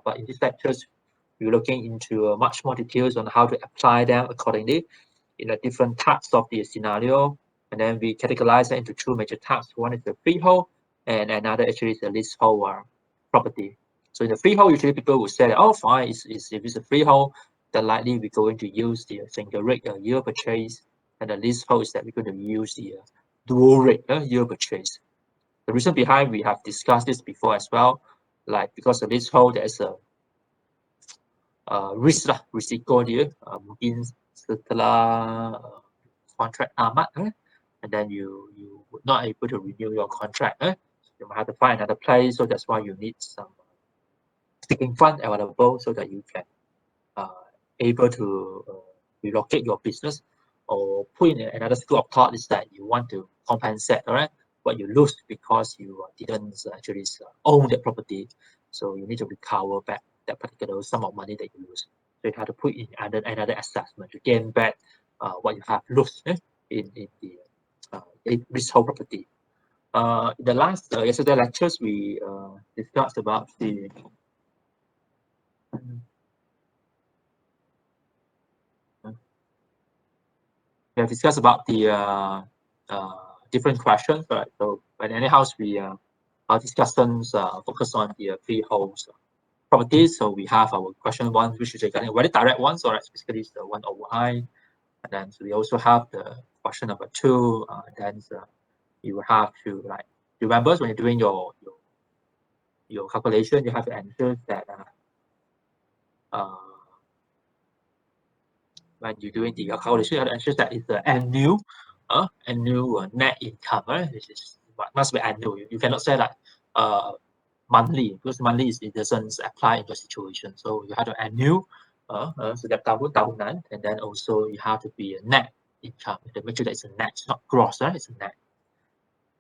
but in these lectures, we're looking into much more details on how to apply them accordingly in the different types of the scenario. And then we categorize it into two major types. One is the freehold, and another actually is the leasehold property. So in the freehold, usually people will say, oh, fine, if it's a freehold, then likely we're going to use the single rate year purchase, and the leasehold is that we're going to use the dual rate year purchase. The reason behind, we have discussed this before as well, like because the leasehold there's a risk lah, risiko dia mungkin setelah contract tamat and then you would not able to renew your contract you might have to find another place, so that's why you need some sticking fund available so that you can able to relocate your business, or put in another school of thought is that you want to compensate what you lose because you didn't actually own the property, so you need to recover back that particular sum of money that you lose. So you have to put in another assessment to gain back what you have lost in the leasehold property. In the last yesterday lectures, we discussed about the we have discussed about the different questions, right? So, but anyhow, our discussions focus on the freeholds properties. So we have our question one, which is regarding very direct one. So that's basically the 1 over I. And then so we also have the question number 2. Then you will have to remember when you're doing your calculation, you have to ensure that when you're doing the calculation, you have to ensure that it's the annual net income, right? Which is must be annual. You cannot say that monthly, because monthly it doesn't apply in your situation. So you have to annual, setiap tahunan, and then also you have to be a net income. To make sure that it's a net, it's not gross, right? It's a net.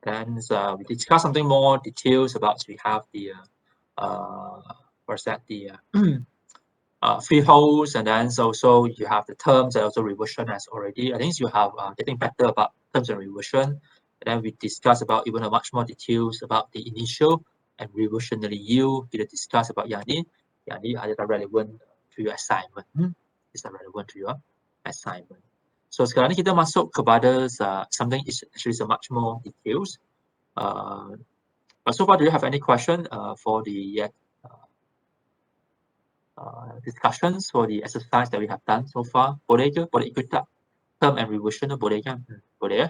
Then we discuss something more details about. We have the what's that, the freeholds, and then also you have the terms and also reversion as already. I think you have getting better about terms and reversion. And then we discuss about even much more details about the initial and reversionary yield. Kita discuss about yang ni adalah relevant to your assignment. It's relevant to your assignment. So sekarang ni kita masuk kepada something is actually much more details. But so far, do you have any question for the discussions for the exercise that we have done so far? Boleh ke? Boleh ikut tak? Term and reversion boleh kan? Boleh ya?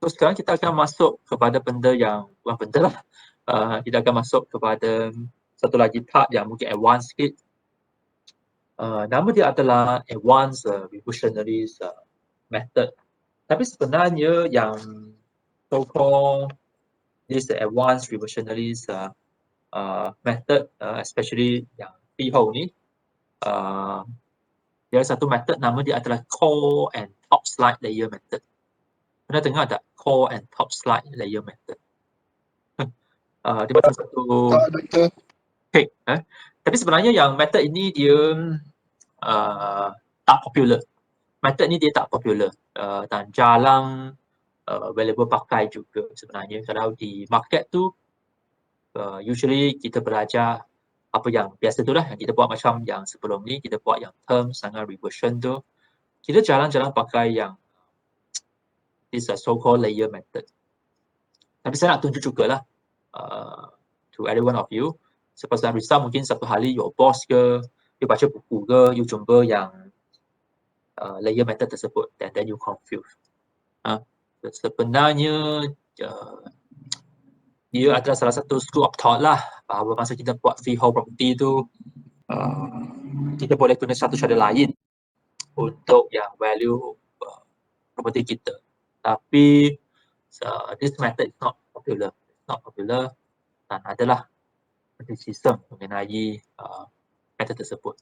So sekarang kita akan masuk kepada benda yang, bukan benda lah. Kita akan masuk kepada satu lagi part yang mungkin advanced sikit. Nama dia adalah advanced reversionary method. Tapi sebenarnya yang so-called this advanced reversionary method, especially yang freehold ni, dia ada satu method nama dia adalah core and top slide layer method. Pernah dengar tak core and top slide layer method? Dia macam satu okay, tapi sebenarnya yang method ini dia tak popular. Method ni dia tak popular dan jarang available pakai juga sebenarnya. Kalau di market tu usually kita belajar apa yang biasa tu lah, yang kita buat macam yang sebelum ni, kita buat yang term dengan reversion tu. Kita jarang-jarang pakai yang this so-called layer method. Tapi saya nak tunjuk jugalah to every one of you. Sepas result mungkin satu hari your boss ke, you baca buku ke, you jumpa yang layer method tersebut, then you confuse. Sebenarnya dia adalah salah satu school of thought lah, bahawa masa kita buat freehold property tu kita boleh guna satu cara lain untuk yang value property kita. Tapi this method is not popular. It's not popular dan adalah criticism mengenai method tersebut.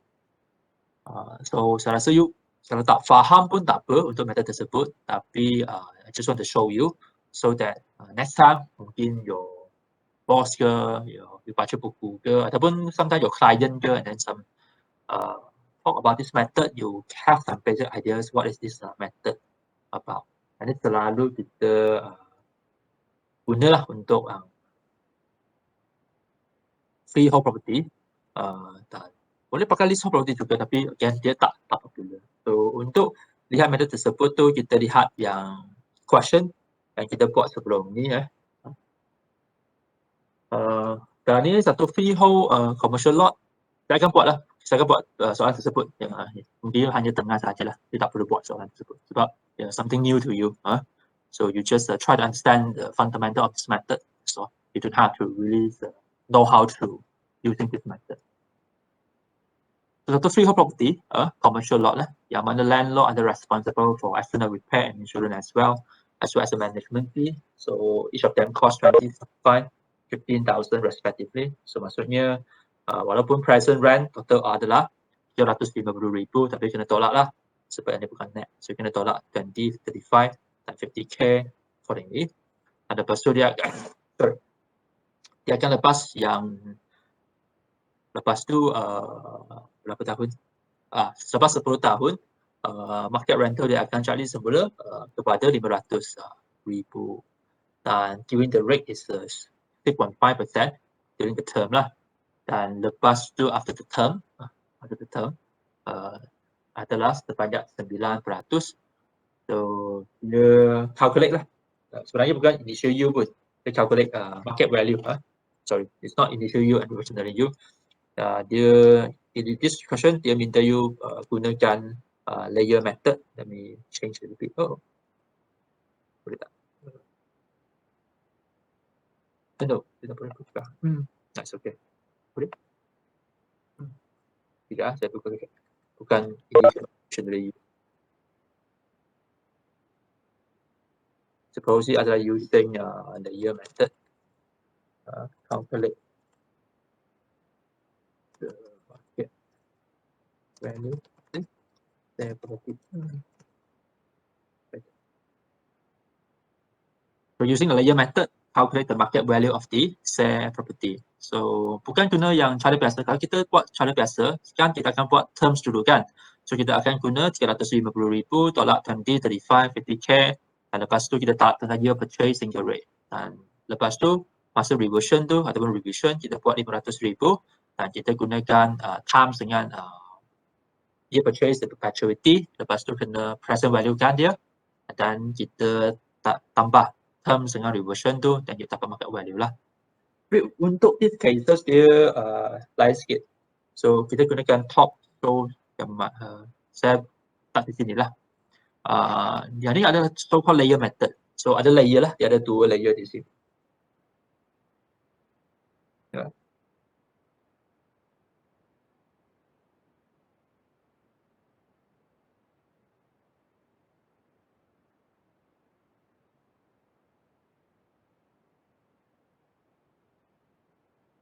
So saya rasa you kalau tak faham pun tak apa untuk method tersebut, tapi I just want to show you so that next time mungkin your boss ke, you baca buku ke, ataupun sometimes your client ke, and then some talk about this method, you have some basic ideas what is this method about. And ini selalu kita gunalah untuk freehold property. Dan boleh pakai leasehold property juga, tapi again dia tak popular. So untuk lihat method tersebut tu, kita lihat yang question yang kita buat sebelum ni. Dan ni satu freehold commercial lot. Saya akan buatlah. Saya akan buat soalan tersebut. Dia hanya tengah sajalah. Dia tak perlu buat soalan tersebut sebab something new to you. So you just try to understand the fundamental of this method. So you don't have to really know how to using this method. So satu freehold property, commercial lot lah, yang mana landlord are responsible for external repair and insurance as well as a management fee. So each of them cost 25, 15,000 respectively. So maksudnya walaupun present rent total adalah 350,000, tapi kena tolak lah sebab ini bukan net. So kena tolak 20, 35 dan 50k accordingly. Dan lepas tu dia akan lepas yang lepas tu berapa tahun? Selepas 10 tahun market rental dia akan charge semula kepada 500,000 dan during the rate is 3.5% during the term lah. Dan lepas tu after the term adalah sebanyak 9%. So dia calculate lah. Sebenarnya bukan initial yield pun. Dia calculate market value. Sorry, it's not initial yield and reversionary yield. Dia in this question dia minta you gunakan layer method. Let me change a little bit. Boleh tak? No, tidak boleh buka. That's okay. Boleh? Tidak, saya buka. Bukan initial. Suppose adalah using the year method. Calculate the market value. Saya perhati. So using the layer method, calculate the market value of the share property. So bukan guna yang cara biasa. Kalau kita buat cara biasa, sekarang kita akan buat terms dulu kan. So kita akan guna 350,000 tolak 20, 35, 50k. Dan lepas tu kita tak year purchase single rate. Dan lepas tu masa reversion tu ataupun revision kita buat 500,000 dan kita gunakan terms dengan year purchase the perpetuity. Lepas tu kena present value kan dia dan kita tambah terms dengan reversion tu dan kita dapat market value lah. Tapi untuk these cases dia lain sikit. So kita gunakan top. So yang saya tak di sini lah. Yang ni adalah so called layer method. So ada layer lah, dia ada 2 layer di sini. Ya.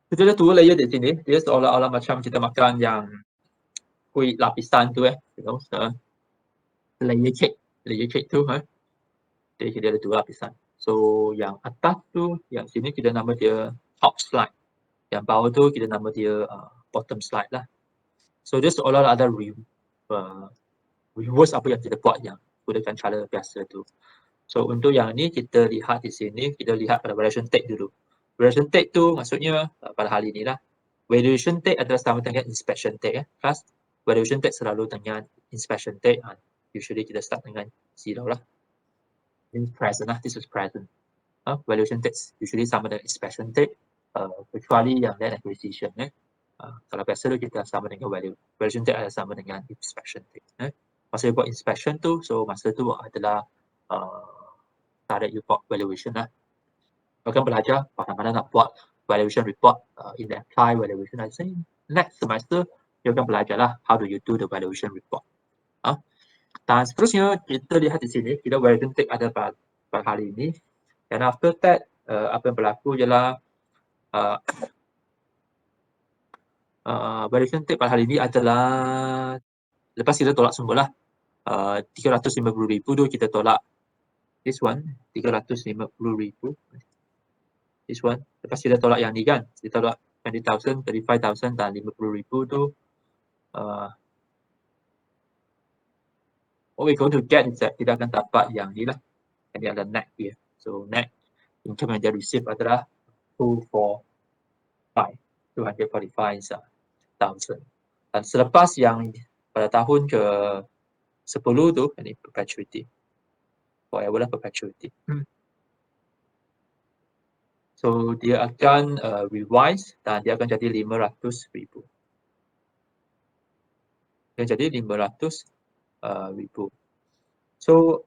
Kita ada 2 layer di sini. Dia seolah-olah macam kita makan yang kuih lapisan tu you know, layer cake tu Jadi dia ada 2 lapisan. So yang atas tu, yang sini kita nama dia top slide. Yang bawah tu kita nama dia bottom slide lah. So dia seolah-olah ada reverse apa yang kita buat yang gunakan cara biasa tu. So untuk yang ni kita lihat di sini, kita lihat pada valuation take dulu. Valuation take tu maksudnya pada hal inilah. Valuation take adalah sama dengan inspection take. Plus valuation take selalu dengan inspection take. Usually kita start dengan 0 lah. Ini present lah, this is present. Valuation take usually sama dengan inspection take. Kecuali yang land acquisition. Kalau biasa tu kita sama dengan valuation take adalah sama dengan inspection take. Masa you buat inspection tu, so masa tu adalah direct you buat valuation lah. Akan belajar bagaimana nak buat valuation report in the apply valuation. I think next semester you akan belajar lah how do you do the valuation report. Dan seterusnya kita lihat di sini, kita valuation take ada pada hari ini. Dan after that apa yang berlaku ialah valuation take pada hari ini adalah lepas kita tolak semula 350,000 tu kita tolak this one 350,000 this one. Lepas kita tolak yang ni kan, kita tolak 20,000, 35,000 dan 50,000 tu what we're going to get is that kita akan dapat yang ni lah. Ini adalah net here. So net income yang dia receive adalah 245 Dan selepas yang pada tahun ke-10 tu, ini perpetuity. Forever lah perpetuity. So dia akan revise dan dia akan jadi 500,000. Dia jadi 500,000. So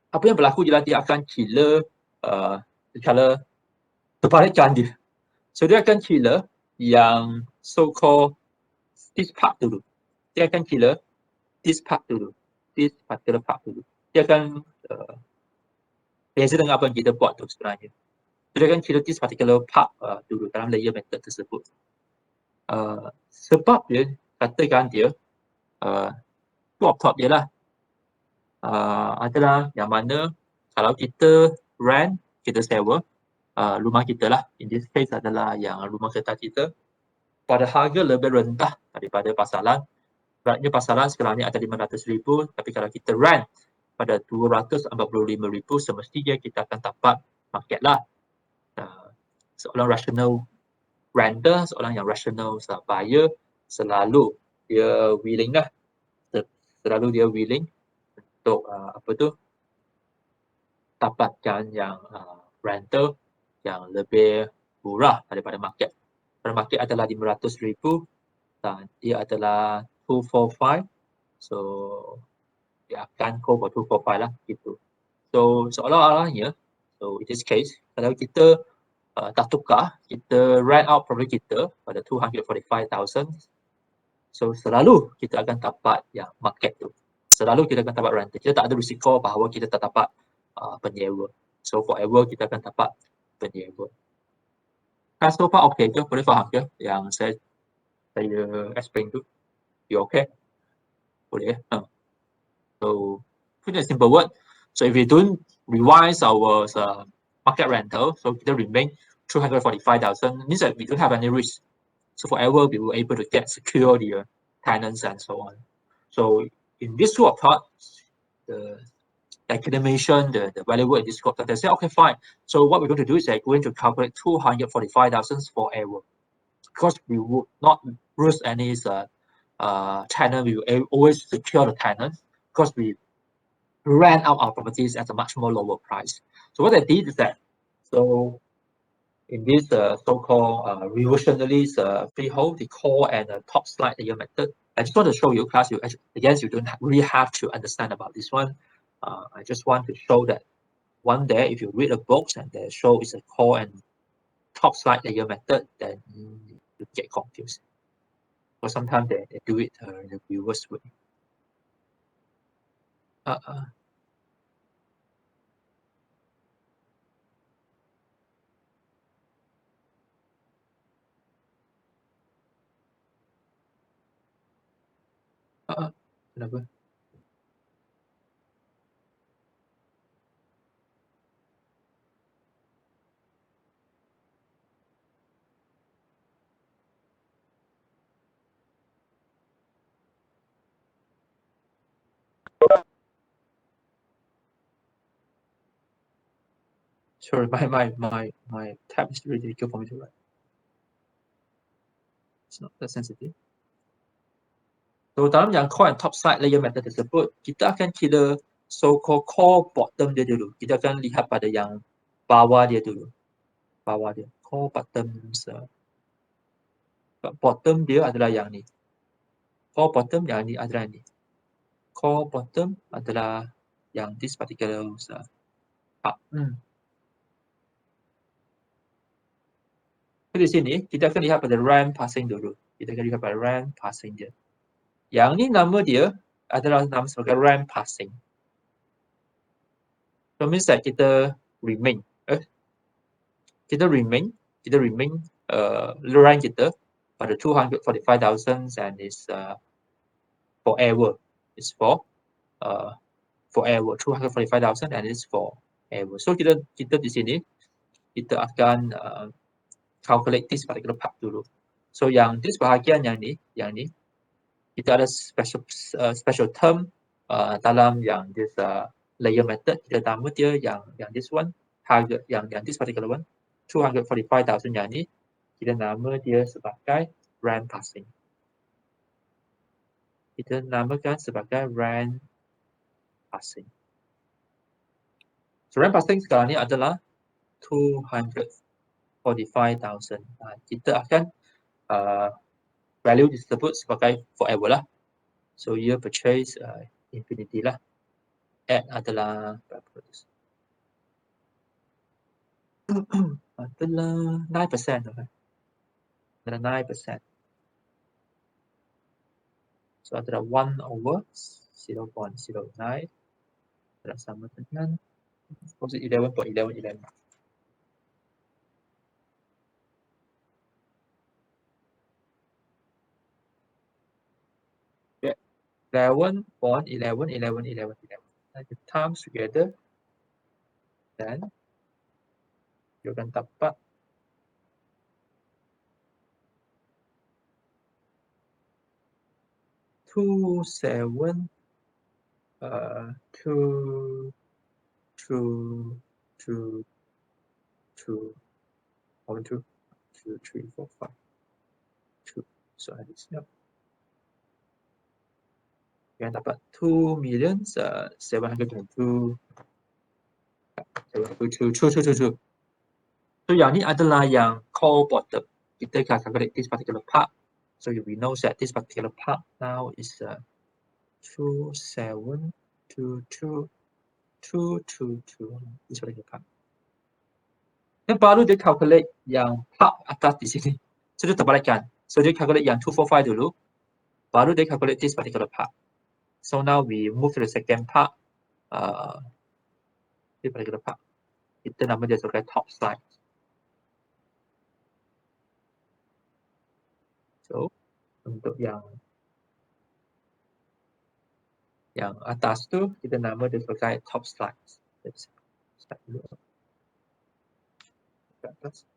apa yang berlaku ialah dia akan killer secara terbalikan dia. So dia akan killer yang so-called this part dulu. Dia akan killer this part dulu. This particular part dulu. Dia akan beza dengan apa yang kita buat tu sebenarnya. Dia akan killer this particular part dulu dalam layer method tersebut. Sebab dia katakan dia top dia lah adalah yang mana kalau kita rent, kita sewa rumah kita lah, in this case adalah yang rumah kereta kita pada harga lebih rendah daripada pasaran. Beratnya pasaran sekarang ni ada 500,000, tapi kalau kita rent pada 245,000, semestinya kita akan dapat market lah. Seorang rational renter, seorang yang rational buyer, selalu dia willing lah, selalu dia willing untuk dapatkan yang rental yang lebih murah daripada market. Pada market adalah 500,000 dan dia adalah 245, so dia akan go for 245 lah gitu. So seolah-olahnya, so in this case, kalau kita tak tukar, kita rent out property kita pada 245,000, so selalu kita akan dapat yang market tu. Selalu kita akan dapat rental. Kita tak ada risiko bahawa kita tak dapat penyewa. So forever kita akan dapat penyewa. Kan so far okay ke? Boleh faham ke yang saya explain tu? You okay? Boleh. So put in a simple word, so if we don't revise our market rental, so kita remain 245,000, means that we don't have any risk. So forever we were able to get secure the tenants and so on. So in this school of thought, the academician, the valuer in this school of thought, they say, okay, fine. So what we're going to do is they're going to calculate 245,000 forever, because we would not lose any tenant. We will always secure the tenant because we rent out our properties at a much more lower price. So what I did is that, so in this so-called reversionary freehold, the core and top slide layer method, I just want to show you, class, again, you don't really have to understand about this one. I just want to show that one day, if you read a book and they show it's a core and top slide layer method, then you get confused. Or sometimes they do it in the reverse way. Kenapa? Sorry, my tab is really difficult for me to write. It's not that sensitive. So dalam yang core and top side layer method tersebut, kita akan kira so-called core bottom dia dulu. Kita akan lihat pada yang bawah dia dulu. Bawah dia. Core bottom dia adalah yang ni. Core bottom yang ni adalah ni. Core bottom adalah yang this particular di sini kita akan lihat pada rent passing dulu. Kita akan lihat pada rent passing dia. Yang ni nama dia adalah nama sebagai rent passing. So means that kita remain rent kita pada 245,000 and is forever. It's for forever. 245,000 and it's forever. So kita di sini kita akan calculate this particular part dulu. So yang this bahagian yang ni kita ada special term dalam yang this layer method. Kita nama dia yang this one, harga yang this particular one, 245,000 yang ni kita nama dia sebagai rent passing. Kita namakan sebagai rent passing. So rent passing sekarang ni adalah 245,000. Kita akan value disebut sebagai forever lah. So year purchase infinity lah. Add adalah berapa? Adalah 9%. Adalah 9%. So adalah 1 over 0.09. Adalah sama dengan 11.11. Okay. 11.11. The times together, then you akan dapat two seven two three four five two. So I just know. Yang dapat 2,722,222. So yang ni adalah yang core bottom. Kita akan calculate this particular part. So we know that this particular part now is 2,722,222. This particular part. Dan baru dia calculate yang part atas di sini. So dia terbalikkan. So dia calculate yang 245 dulu. Baru dia calculate this particular part. So now we move to the second part. This particular part. Kita nama dia sebagai top slice. So untuk yang atas tu kita nama dia sebagai top slice. Let's start dulu. Atas.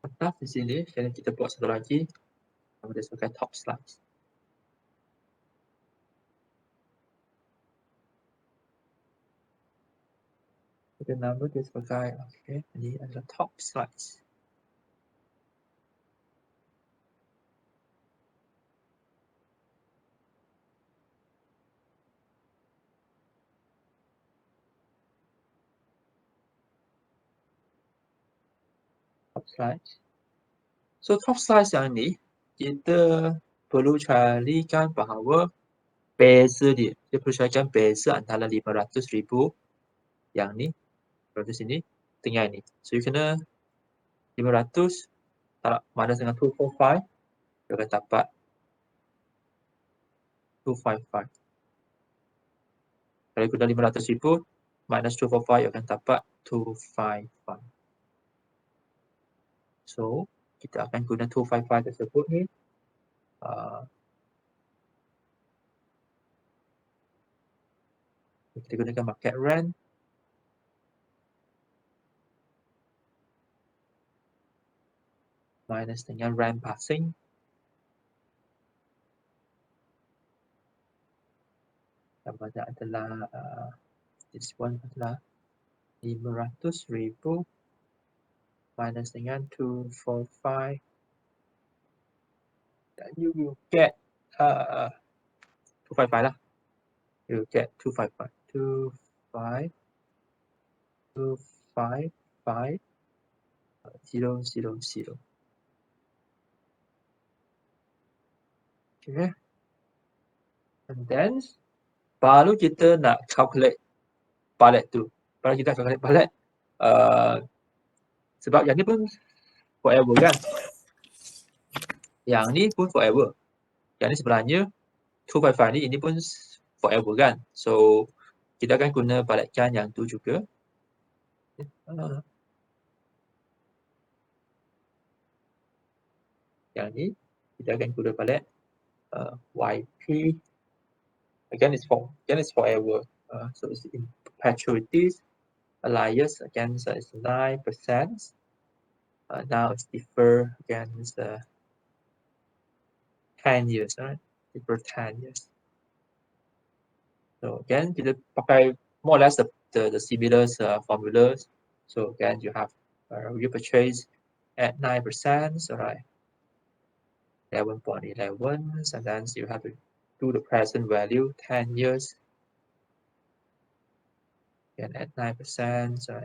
Atas di sini, jadi kita buat satu lagi, nama dia sebagai top slice. Kita nama dia sebagai, okay, ini adalah top slice. Top slice. So top slice yang ni, kita perlu carikan bahawa beza dia. Kita perlu carikan beza antara 500,000 yang ni, 500 ini, dengan ni. So you kena 500 tak minus dengan 245, you akan dapat 255. Kalau guna 500,000 minus 245, you akan dapat 255. So kita akan guna 255 tersebut ni. Kita gunakan market rent. Minus dengan rent passing. Sama adalah this one adalah 500,000 minus dengan 245. Dan you will get 255 lah. You will get 255. 255,000. Okay. And then baru kita nak calculate balik tu. Baru kita calculate balik. Sebab yang ni pun forever kan. Yang ni pun forever. Yang ni sebenarnya 255 ni ini pun forever kan. So kita akan guna balikkan yang tu juga. Yang ni kita akan guna balik YP. Again it's forever. So it's in perpetuities. Alias against is 9%. Now it's defer against 10 years, right? Defer 10 years. So again, kita pakai more or less the the similar formulas. So again, you have repurchase at 9%, all right, 11.11, and then you have to do the present value, 10 years, and at 9%, so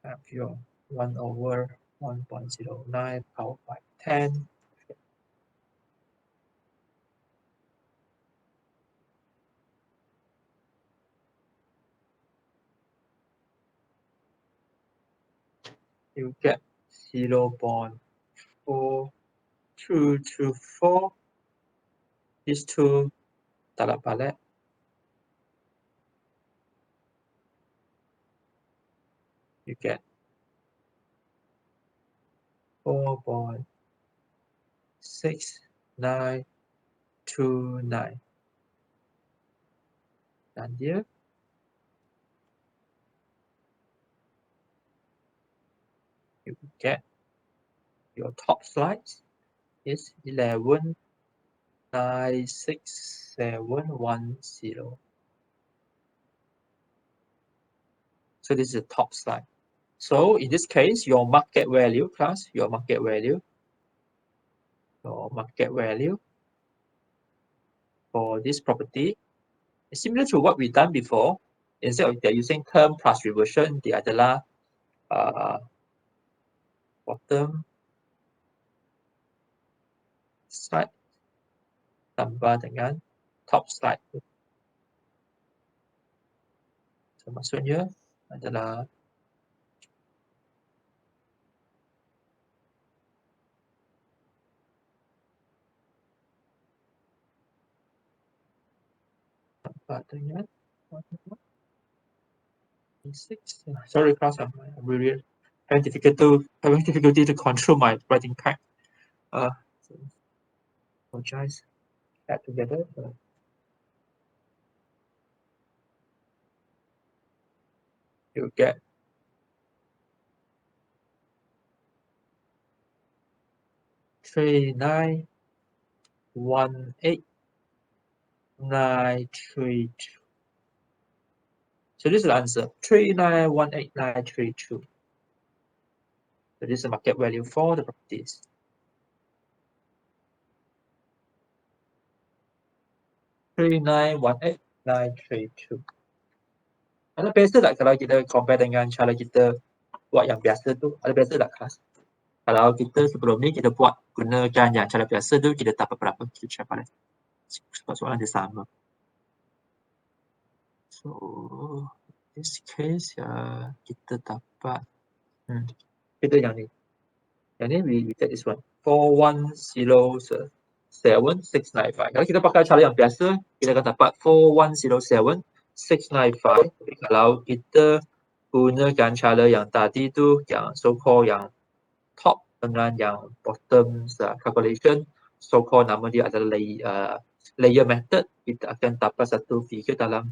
have your 1 over 1.09 power by 10. You get 0.4224. These two talak balik. You get 4.6929. And here you get your top slice is 11,96710. So this is the top slide. So in this case, your market value class, your market value for this property is similar to what we've done before. Instead of they're using term plus reversion, dia adalah bottom slide tambah dengan top slide. So maksudnya adalah tambah dengan sorry class, I'm really having difficulty to control my writing pad. Apologize. Add together. You get 3918,932. So this is the answer, 3918,932. So this is the market value for the properties. $39,18932. Ada beza tak kalau kita compare dengan cara kita buat yang biasa tu? Ada beza tak kelas? Kalau kita sebelum ni kita buat gunakan yang cara biasa tu, kita dapat berapa? Kita check balik. Sebab soalan dia sama. So this case kita dapat kita yang ni. Yang ni we take this one. 4107,695. Kalau kita pakai cara yang biasa, kita akan dapat 4107,695. Kalau kita gunakan cara yang tadi tu, yang so-called yang top dengan yang bottom calculation, so-called nama dia adalah layer method, kita akan dapat satu figure dalam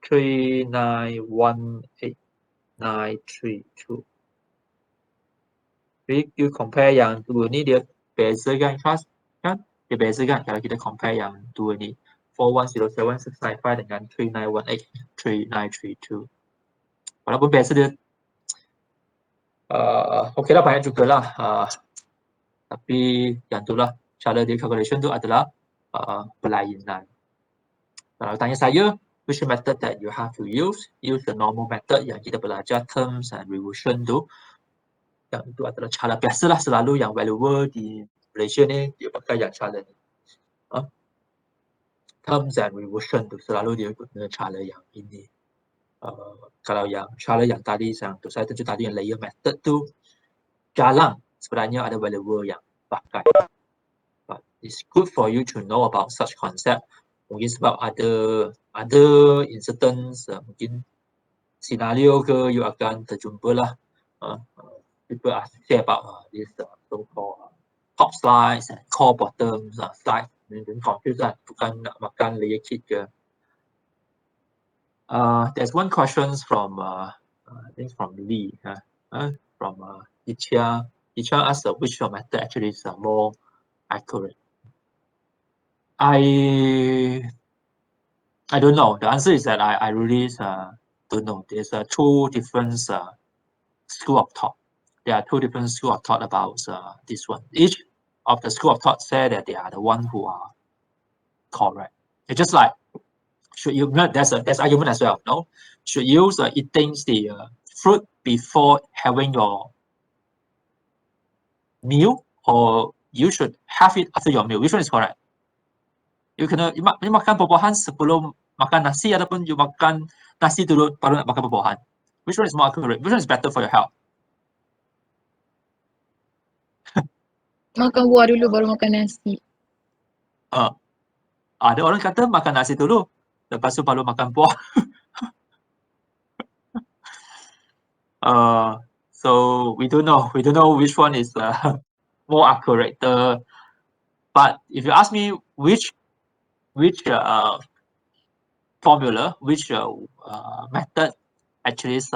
3918,932. You compare yang dua ni dia beza kan class? Kan? Dia beza kan kalau kita compare yang dua ni. 4107,695 dengan 3918,932. Walaupun beza dia okey lah, banyak jugalah. Tapi yang itulah cara dia calculation tu adalah berlainan. Kalau tanya saya, which method that you have to use the normal method yang kita belajar terms and reversion tu. Yang itu adalah cara biasalah, selalu yang valuer di Malaysia ni dia pakai yang cara ni. Terms and reversion tu selalu dia guna cara yang ini. Kalau yang cara yang tadi yang saya tunjuk tadi yang layer method tu jarang sebenarnya ada valuer yang pakai. But it's good for you to know about such concept. Mungkin sebab ada incidents, mungkin scenario ke you akan terjumpa lah. People are say about this so-called top slides and core bottom slides. Confused lah, bukan nak makan layer cake ke. There's one question from I think from Lee, from Yichia. Yichia asked which method actually is more accurate. I I don't know. The answer is that I really don't know. There's two different school of thought. There are two different school of thought about this one. Each of the school of thought say that they are the one who are correct. It's just like, should you, there's argument as well, no? Should you eating the fruit before having your meal, or you should have it after your meal? Which one is correct? You makan buah-buahan sebelum makan nasi, ataupun you makan nasi dulu baru nak makan buah-buahan? Which one is more accurate? Which one is better for your health? Makan buah dulu baru makan nasi. Ada orang kata makan nasi dulu, lepas tu baru makan buah. So we don't know which one is more accurate. But if you ask me which formula, which method actually is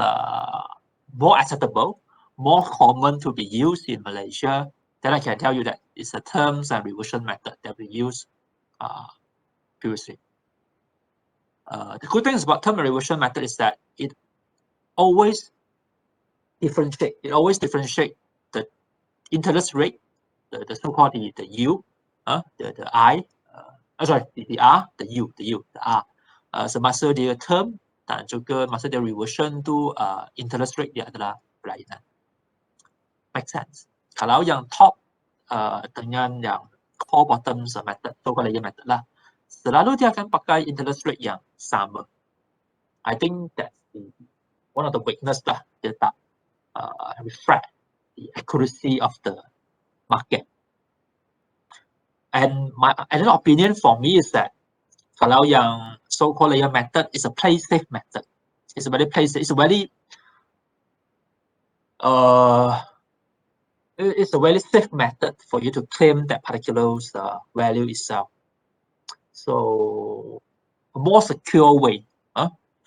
more acceptable, more common to be used in Malaysia, then I can tell you that it's the terms and reversion method that we use previously. The good thing about term and reversion method is that it always differentiate. It always differentiate the interest rate, the so-called the yield, the I, sorry, the R, the U, the R. Semasa dia term dan juga masa dia reversion tu interest rate dia adalah berlainan. Make sense? Kalau yang top dengan yang core bottoms method, so-called layer method lah, selalu dia akan pakai interest rate yang sama. I think that's one of the weakness lah, dia tak reflect the accuracy of the market. And another opinion for me is that kalau yang so-called layer method is a play safe method. It's a very play safe. It's a very safe method for you to claim that particular value itself. So a more secure way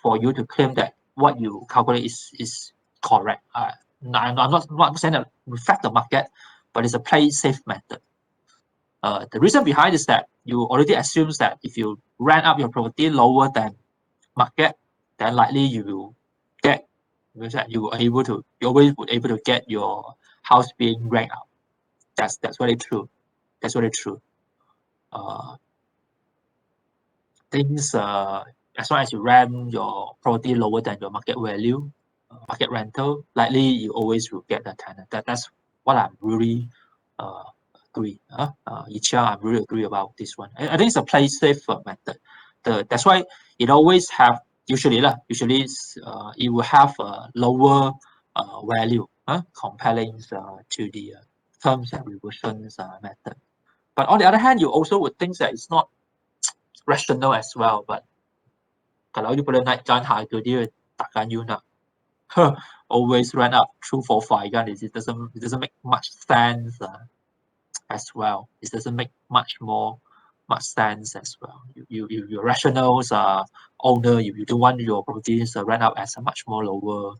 for you to claim that what you calculate is correct. I'm not saying that reflect the market, but it's a play safe method. The reason behind is that you already assume that if you rent up your property lower than market, then likely you will get, you always would able to get your house being rent out. That's very true. That's very true. Things as long as you rent your property lower than your market value, market rental, likely you always will get a tenant. That's what I'm really agree. I really agree about this one. I think it's a play safe method. That's why it always have usually it will have a lower value comparing to the terms and reversions method. But on the other hand, you also would think that it's not rational as well. But kalau you boleh naikkan harga dia, takkan you nak always rent up 2, 4, 5 kan? It doesn't make much sense as well. It doesn't make much sense as well. Your rationals owner, you don't want your properties rent out as a much more lower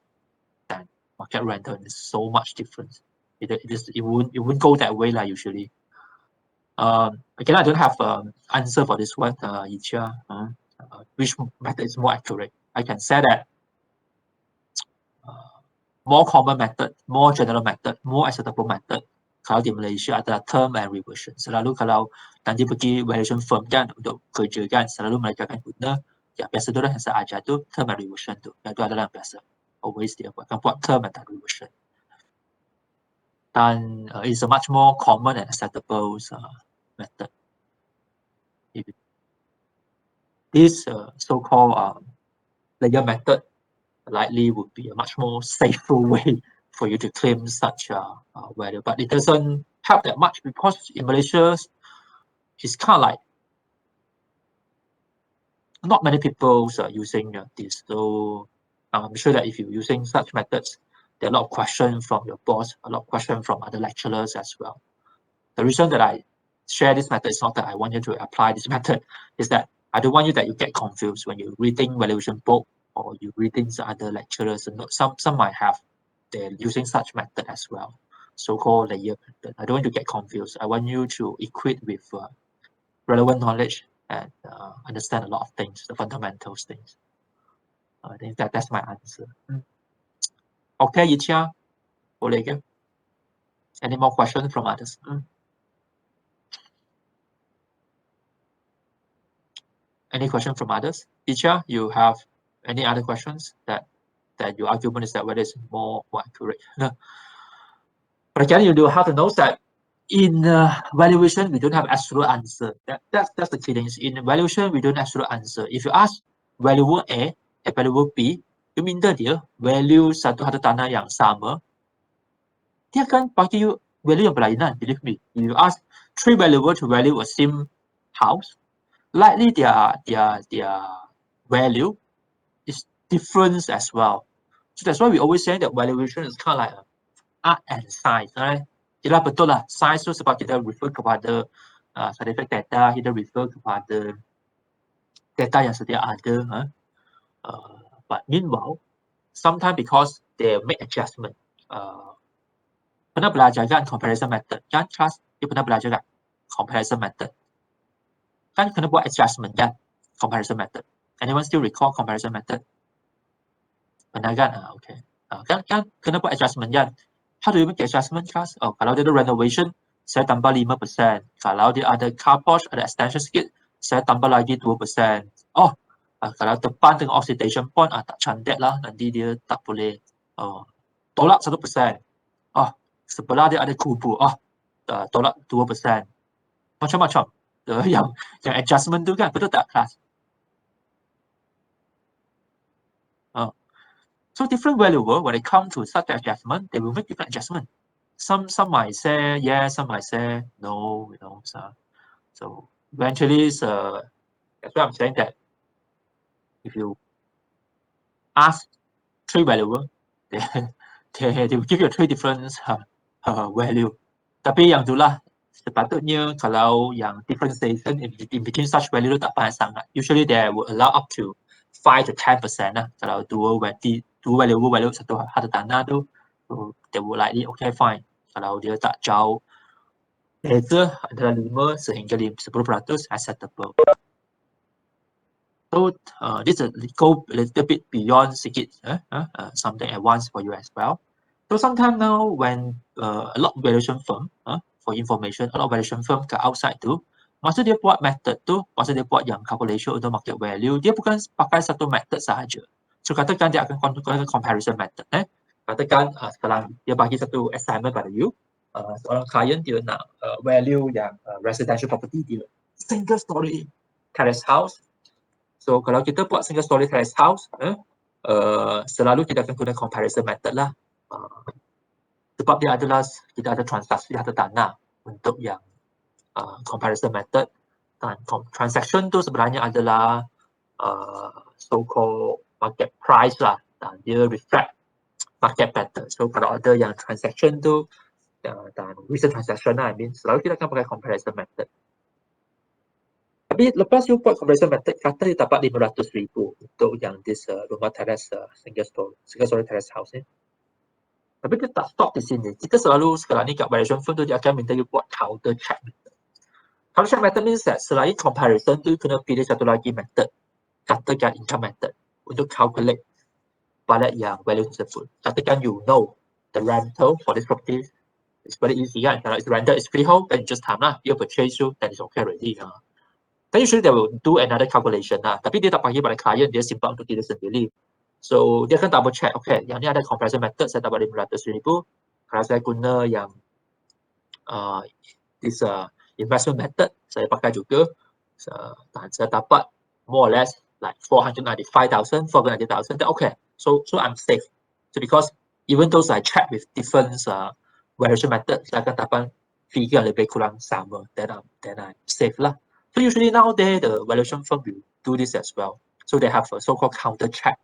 than market rental. There's so much difference. It wouldn't go that way like usually. Again, I don't have answer for this one, Yichia. Which method is more accurate? I can say that more common method, more general method, more acceptable method kalau di Malaysia adalah term and reversion. Selalu kalau nanti pergi valuation firm kan untuk kerja kan, selalu mereka akan guna yang biasa tu yang saya ajar tu term and reversion tu. Yang tu adalah yang biasa. Always dia akan buat term and reversion. Dan it's a much more common and acceptable method. This so-called layer method likely would be a much more safer way for you to claim such value, but it doesn't help that much because in Malaysia, it's kind of like not many people are using this. So I'm sure that if you're using such methods, there are a lot of questions from your boss, a lot of questions from other lecturers as well. The reason that I share this method is not that I want you to apply this method, is that I don't want you that you get confused when you're reading valuation book or you're reading other lecturers. And some might have, they're using such method as well, so-called layer method. I don't want you to get confused. I want you to equip with relevant knowledge and understand a lot of things, the fundamentals things. I think that's my answer. Okay, Yichia, boleh ke? Any more questions from others? Any question from others? Yichia, you have any other questions that your argument is that whether it's more accurate? No. But again, you do have to know that in valuation, we don't have absolute answer. That's the key thing. In valuation, we don't have absolute answer. If you ask valuer A and valuer B, you minta dia value satu harta tanah yang sama, dia akan bagi you value yang berlainan, believe me. If you ask three valuer to value a same house, likely their value is different as well. So that's why we always say that valuation is kind of like art and science, right? Yelah betul lah, science tu sebab kita refer kepada scientific data, kita refer kepada data yang sedia ada. But meanwhile, sometimes because they make adjustment, pernah belajar kan comparison method, kan Charles? Dia pernah belajar kan comparison method? Kan kena buat adjustment kan comparison method. Anyone still recall comparison method? Pernah kan? Okay. Kan kena buat adjustment kan? How do you make adjustment, Charles? Kalau dia ada renovation, saya tambah 5%. Kalau dia ada car porch, ada extension sikit, saya tambah lagi 2%. Kalau depan dengan oxidation point, tak cantik lah. Nanti dia tak boleh tolak 1%. Sebelah dia ada kubu, tolak 2%. Macam-macam. Yang adjustment tu kan, betul tak, kelas? So different valuer, when it comes to such adjustment, they will make different adjustment. Some might say yes, some might say no, so eventually that's why I'm saying that if you ask three valuer, they will give you three different value. Tapi yang itulah sepatutnya kalau yang differentiation in between such value tak payah sangat. Usually they will allow up to 5 to 10% lah. Kalau dua value satu harta tanah tu, they will likely okay fine. Kalau dia tak jauh beza antara 5 sehingga 10% acceptable. So this go a little bit beyond sikit, something advanced for you as well. So sometimes now when a lot of valuation firm, for information, a lot of valuation firm ke outside tu, masa dia buat method tu, masa dia buat yang calculation untuk market value, dia bukan pakai satu method sahaja. So katakan dia akan gunakan comparison method. Katakan sekarang dia bagi satu assignment pada you, seorang klien dia nak value yang residential property dia, single story terrace house. So kalau kita buat single story terrace house, selalu kita akan guna comparison method lah. Sebab dia adalah kita ada transaksi harta tanah untuk yang comparison method. Dan transaction tu sebenarnya adalah so-called market price lah. Dan dia reflect market pattern. So kalau ada yang transaction tu dan recent transaction lah, selalu kita akan pakai comparison method. Tapi lepas you buat comparison method, kata dia dapat 500,000 untuk yang this rumah terrace single story terrace house ni. Tapi dia tak stop di sini. Kita selalu sekarang ni kat valuation firm tu dia akan minta you buat counter check method. Counter check method means that selain comparison tu kena pilih satu lagi method, katakan income method, untuk calculate balik yang value tersebut. Katakan you know the rental for this property is very easy kan. Kalau it's rental is freehold, then just time lah. You purchase you, then it's okay already. Then usually they will do another calculation lah. Tapi dia tak bagi pada klien, dia simpan untuk diri sendiri. So dia akan double check, okay, yang ni ada comparison method, saya dapat 500,000. Kalau saya guna yang this investment method, saya pakai juga, dan saya dapat more or less like 495,000, 490,000, then okay, so I'm safe. So because even though I check with different valuation method, saya akan dapat figure lebih kurang sama, then I'm safe lah. So usually nowadays the valuation firm will do this as well. So they have a so-called counter check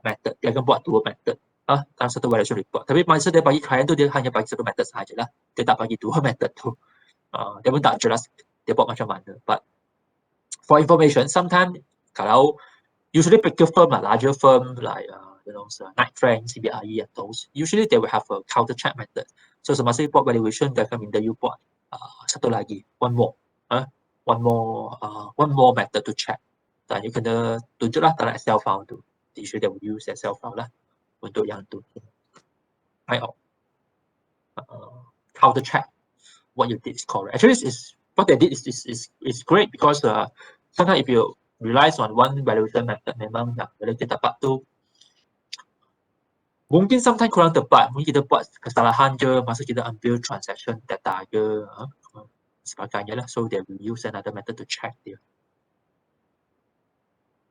method. Dia akan buat dua method dalam satu valuation report. Tapi masa dia bagi klien tu, dia hanya bagi satu method sahajalah. Dia tak bagi dua method tu. Dia pun tak jelas dia buat macam mana. But for information, sometimes kalau usually bigger firm lah, larger firm like Knight Frank, CBRE and those, usually they will have a counter check method. So semasa you buat valuation, dia akan minta you buat satu lagi, one more. one more method to check. Dan you kena tunjuklah dalam Excel file tu. Usually they will use Excel file lah untuk yang tu. Right? Counter check what you did is correct. Actually, what they did is great because sometimes if you relies on one valuation method, memang yang kita dapat tu mungkin sometimes kurang tepat. Mungkin kita buat kesalahan je masa kita ambil transaction data je, sebagainya lah. So they will use another method to check there.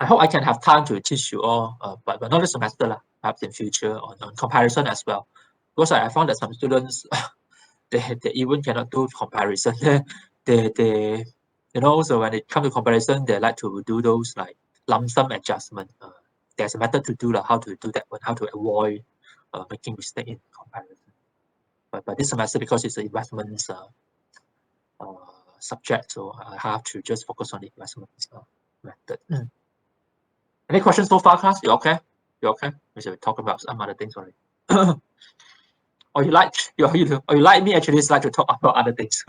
I hope I can have time to teach you all, but not this semester lah. Perhaps in future on comparison as well. Because I found that some students they even cannot do comparison. they so when it comes to comparison, they like to do those like lump sum adjustment. There's a method to do how to do that one, how to avoid making mistake in comparison. But this semester, because it's an investments subject, so I have to just focus on the investments method. Any questions so far, class? You okay? You okay? We should talk about some other things already. Or you like me actually like to talk about other things.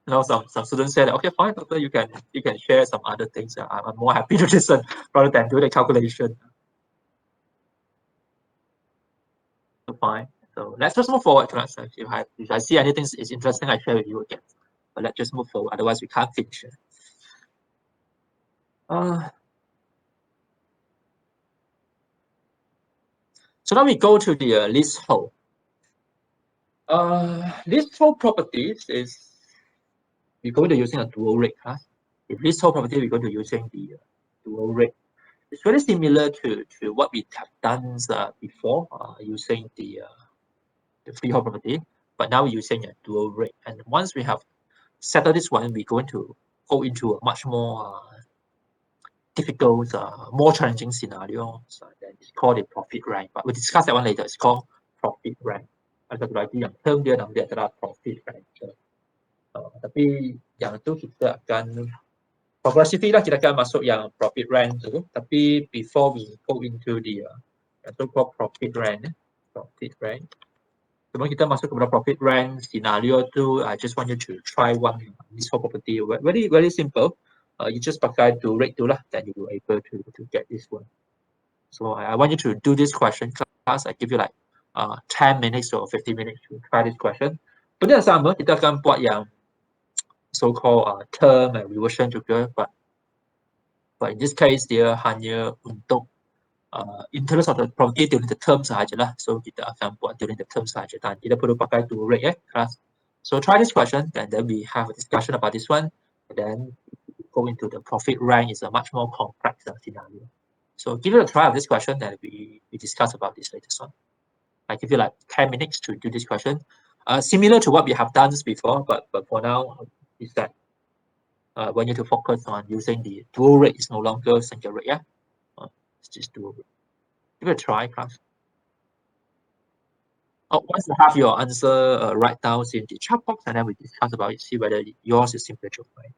Some students said, okay, fine, doctor, you can share some other things. I'm more happy to listen rather than do the calculation. So fine. So let's just move forward, class. If I see anything is interesting, I share with you again. But let's just move forward. Otherwise, we can't finish it. So now we go to the leasehold. Leasehold properties is we're going to using a dual rate class. If leasehold property, we're going to using the dual rate. It's very similar to what we have done before using the freehold property, but now we're using a dual rate. And once we have settled this one, we're going to go into a much more difficult, more challenging scenario. So then it's called the profit rank. But we'll discuss that one later. It's called profit rank. Ada lagi yang term dia namanya adalah profit rank. Tapi yang itu kita akan progressively lah kita akan masuk yang profit rank tu. Tapi before we go into the so-called profit rank, sebelum kita masuk kepada profit rank scenario tu, I just want you to try one this whole property. Very simple. You just pakai the rate tu lah, then you will able to get this one. So I want you to do this question class. I give you like 10 minutes or 15 minutes to try this question. Benda yang sama, kita akan buat yang so-called term and reversion juga, but in this case dia hanya untuk interest of the property during the term sahajalah. So kita akan buat during the term sahaja dan tidak perlu pakai dual rate class. So try this question and then we have a discussion about this one, and then go into the profit rank is a much more complex scenario. So give it a try of this question, then we discuss about this later on. I give you like 10 minutes to do this question. Similar to what we have done before, but for now, is that we need to focus on using the dual rate. It's no longer single rate, it's just dual rate. Give it a try, class. Once you have your answer, write down in the chat box, and then we discuss about it, see whether yours is similar to mine.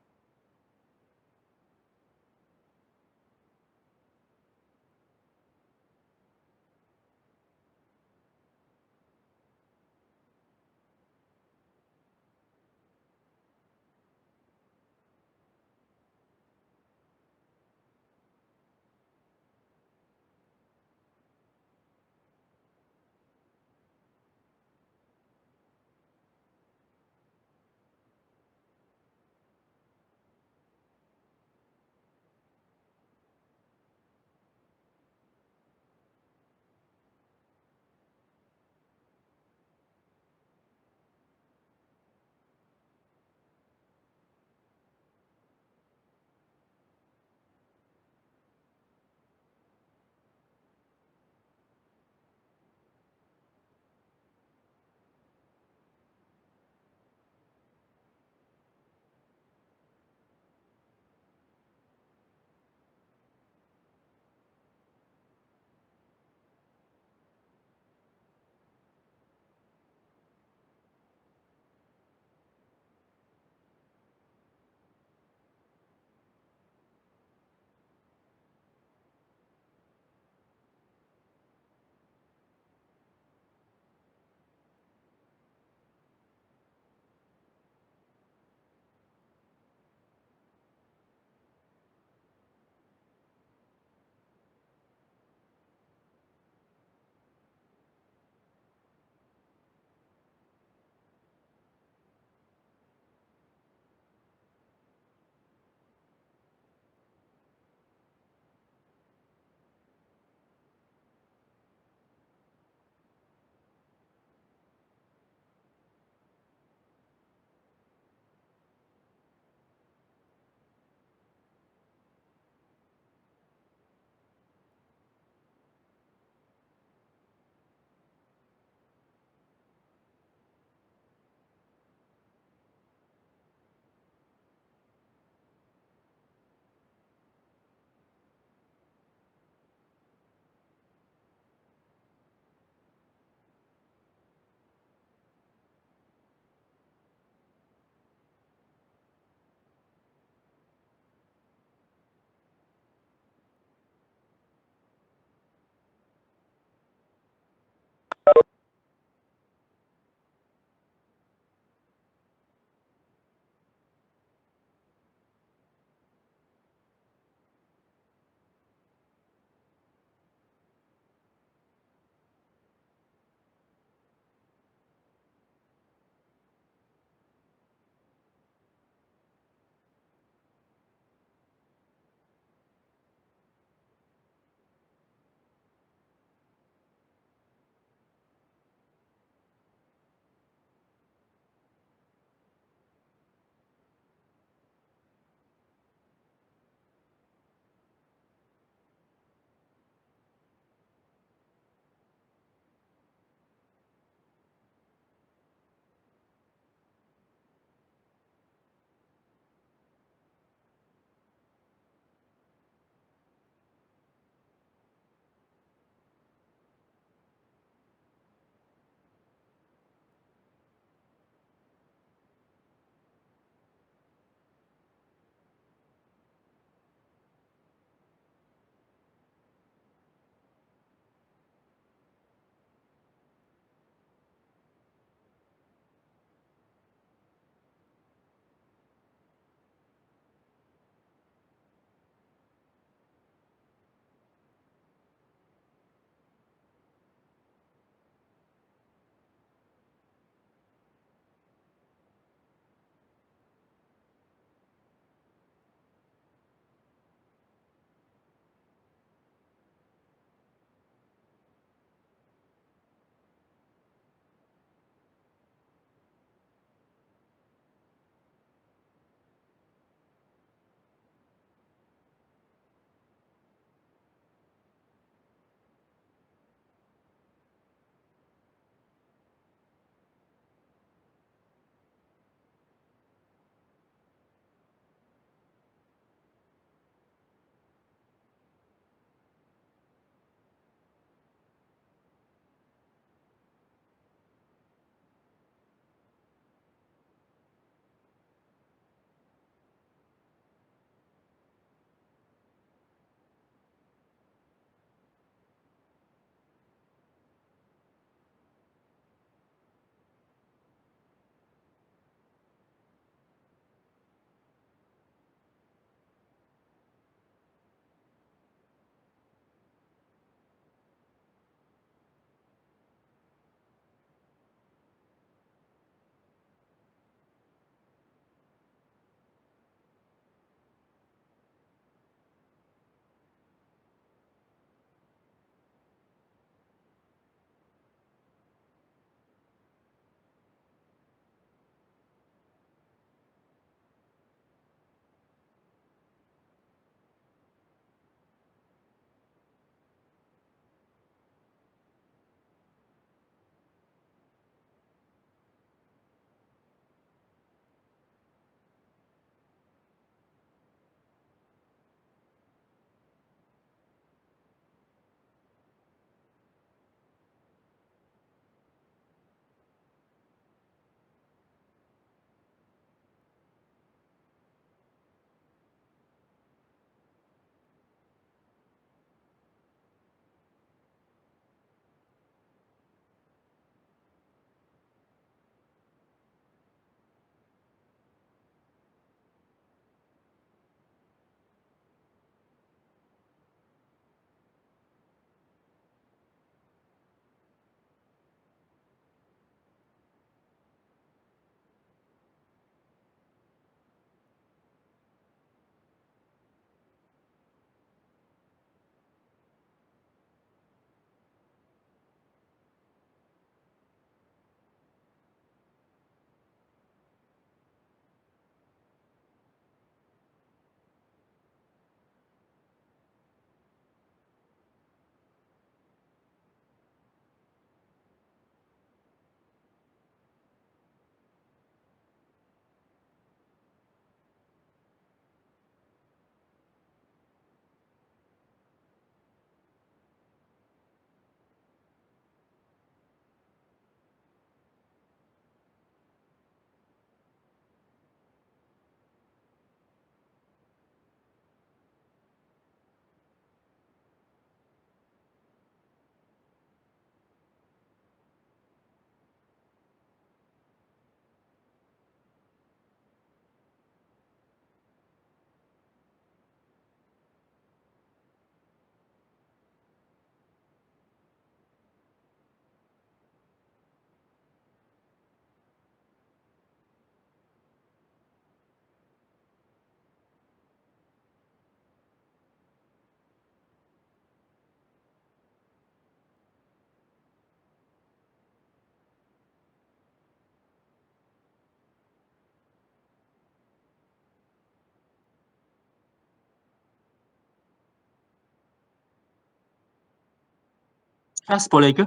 Kelas boleh ke?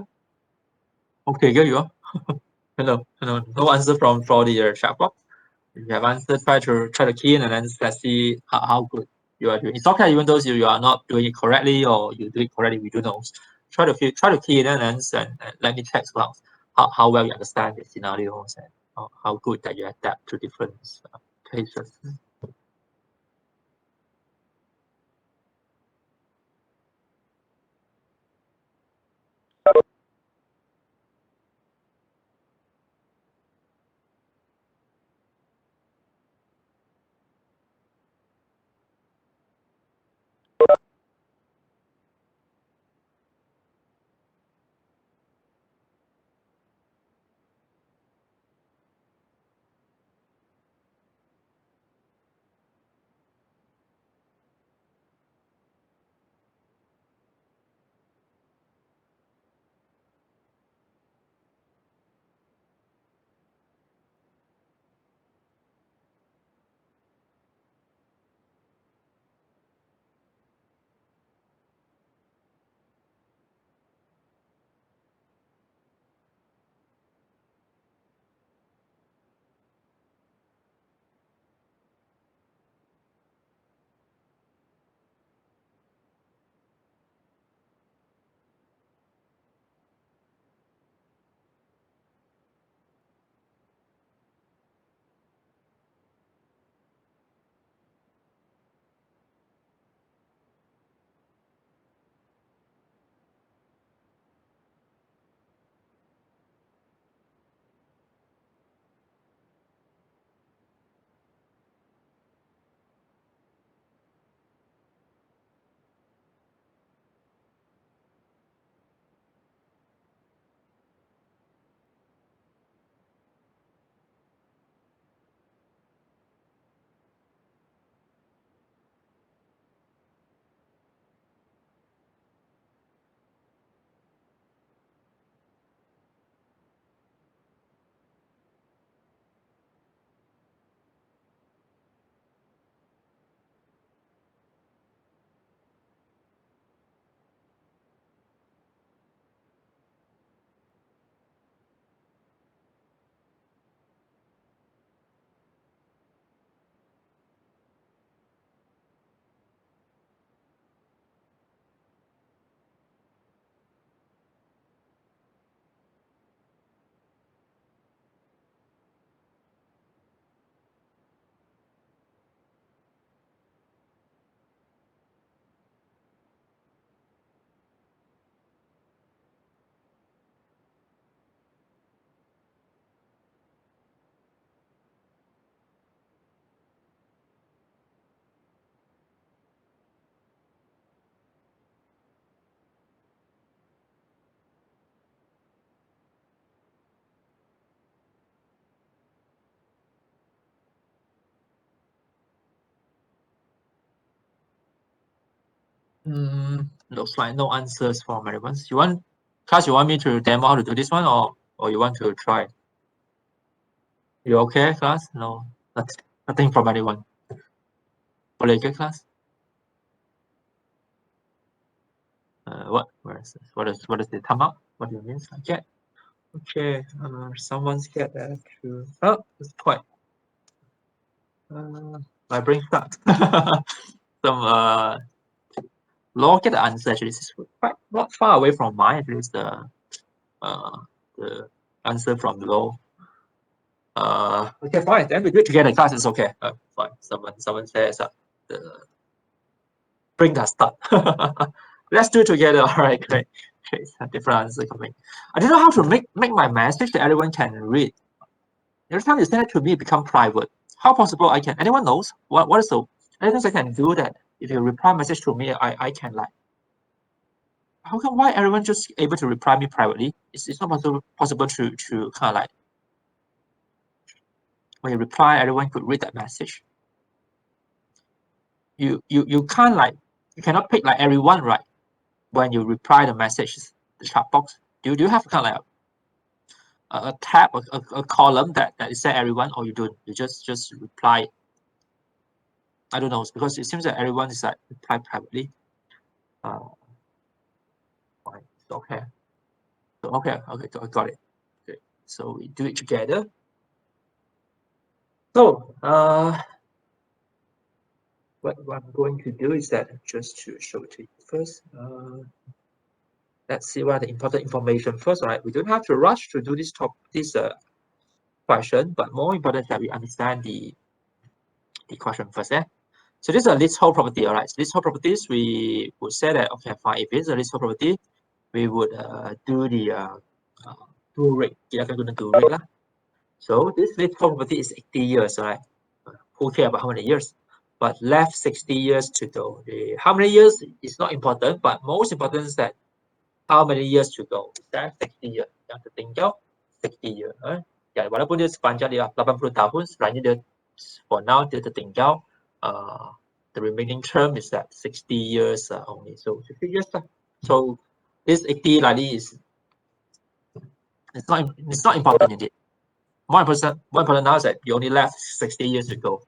Okay ke you? Hello. No answer from for the chat box. If you have answer, try to key in and then let's see how good you are doing. It's okay even though you are not doing it correctly or you do it correctly, we do know. Try to key in and let me check how well you understand the scenarios and how good that you adapt to different cases. Looks like no answers for relevance. You want me to demo how to do this one or you want to try? You okay, class? No, nothing from anyone. Boleh ke, class? Where is this? What is the thumb up? What do you mean? Get. Okay. Someone's get that too. Oh, it's quite. My brain stuck. Some law get the answer actually. This is quite not far away from mine. Actually, it's the answer from law. Okay, fine. Then we do it together. Class is okay. Fine. Someone says the bring that stuff. Let's do it together. All right, great. Different answer coming. I don't know how to make my message that everyone can read. Every time you send it to me, it become private. How possible I can? Anyone knows what is the anything I can do that if you reply message to me, I can like. How come why everyone just able to reply me privately? It's not possible to kind of like when you reply, everyone could read that message. You can't like you cannot pick like everyone, right? When you reply the message, the chat box. Do you have kind of like a tab, a column that is say everyone, or you don't? You just reply. I don't know because it seems that everyone is like reply privately. Fine, it's okay. So okay, so I got it. Okay, so we do it together. So what I'm going to do is that just to show it to you first. Let's see what the important information first. All right, we don't have to rush to do this question, but more important that we understand the question first. So this is a leasehold property. All right, so leasehold properties, we would say that okay, fine. If it's a leasehold property, we would do the dual rate. Kita akan guna dual rate lah. So this leasehold property is 80 years, right? Who care about how many years? But left 60 years to go. How many years is not important, but most important is that how many years to go. That 60 years. Yang tertinggal 60 years. Ya, walaupun dia sepanjang dia 80 tahun, sebenarnya dia for now dia tertinggal. The remaining term is that 60 years only. So 60 years lah. So this 80 lagi is it's not important indeed. More important now is that you only left 60 years to go.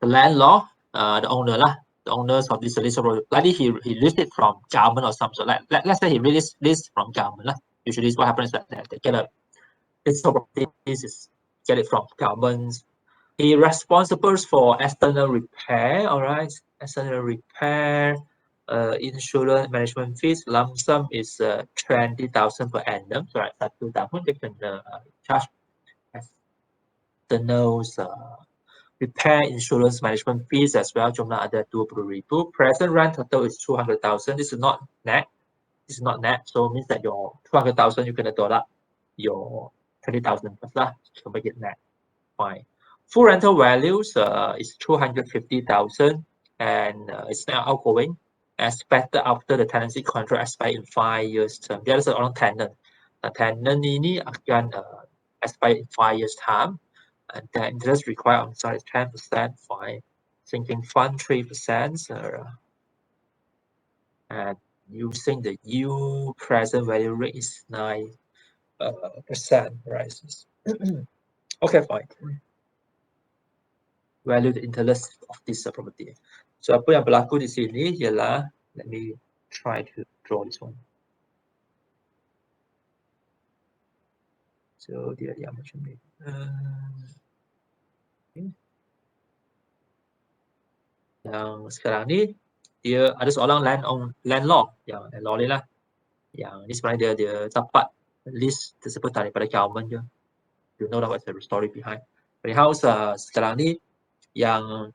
The landlord, the owner lah, the owners of this leasehold, likely he leased it from government or something. So let's say he leased from government lah. Usually what happens is that they get a leasehold property, get it from government. He responsible for external repair, all right, external repair, insurance management fees. Lump sum is 20,000 per annum. So right, 1 tahun they can charge external repair insurance management fees as well. Jumlah ada 20,000. Present rent total is 200,000. This is not net. This is not net. So it means that your 200,000 you can tolak your 20,000 first lah. So make it net. Fine. Full rental values is 250,000 and it's now outgoing, expected after the tenancy contract expire in 5 years term. Dia ada seorang tenant. Tenant ini akan expire in 5 years time, and the interest required on site is 10%. Fine. Sinking fund 3%. And using the yield present value rate is 9%. Right. Okay, fine. Value the interest of this property. So apa yang berlaku di sini ialah, let me try to draw this one. So dia macam ni. Yang sekarang ni dia ada seorang landlord yang landlord ni lah. Yang ni sebenarnya dia dapat list tersebut daripada government je. You know what's the story behind. Anyhow, sekarang ni yang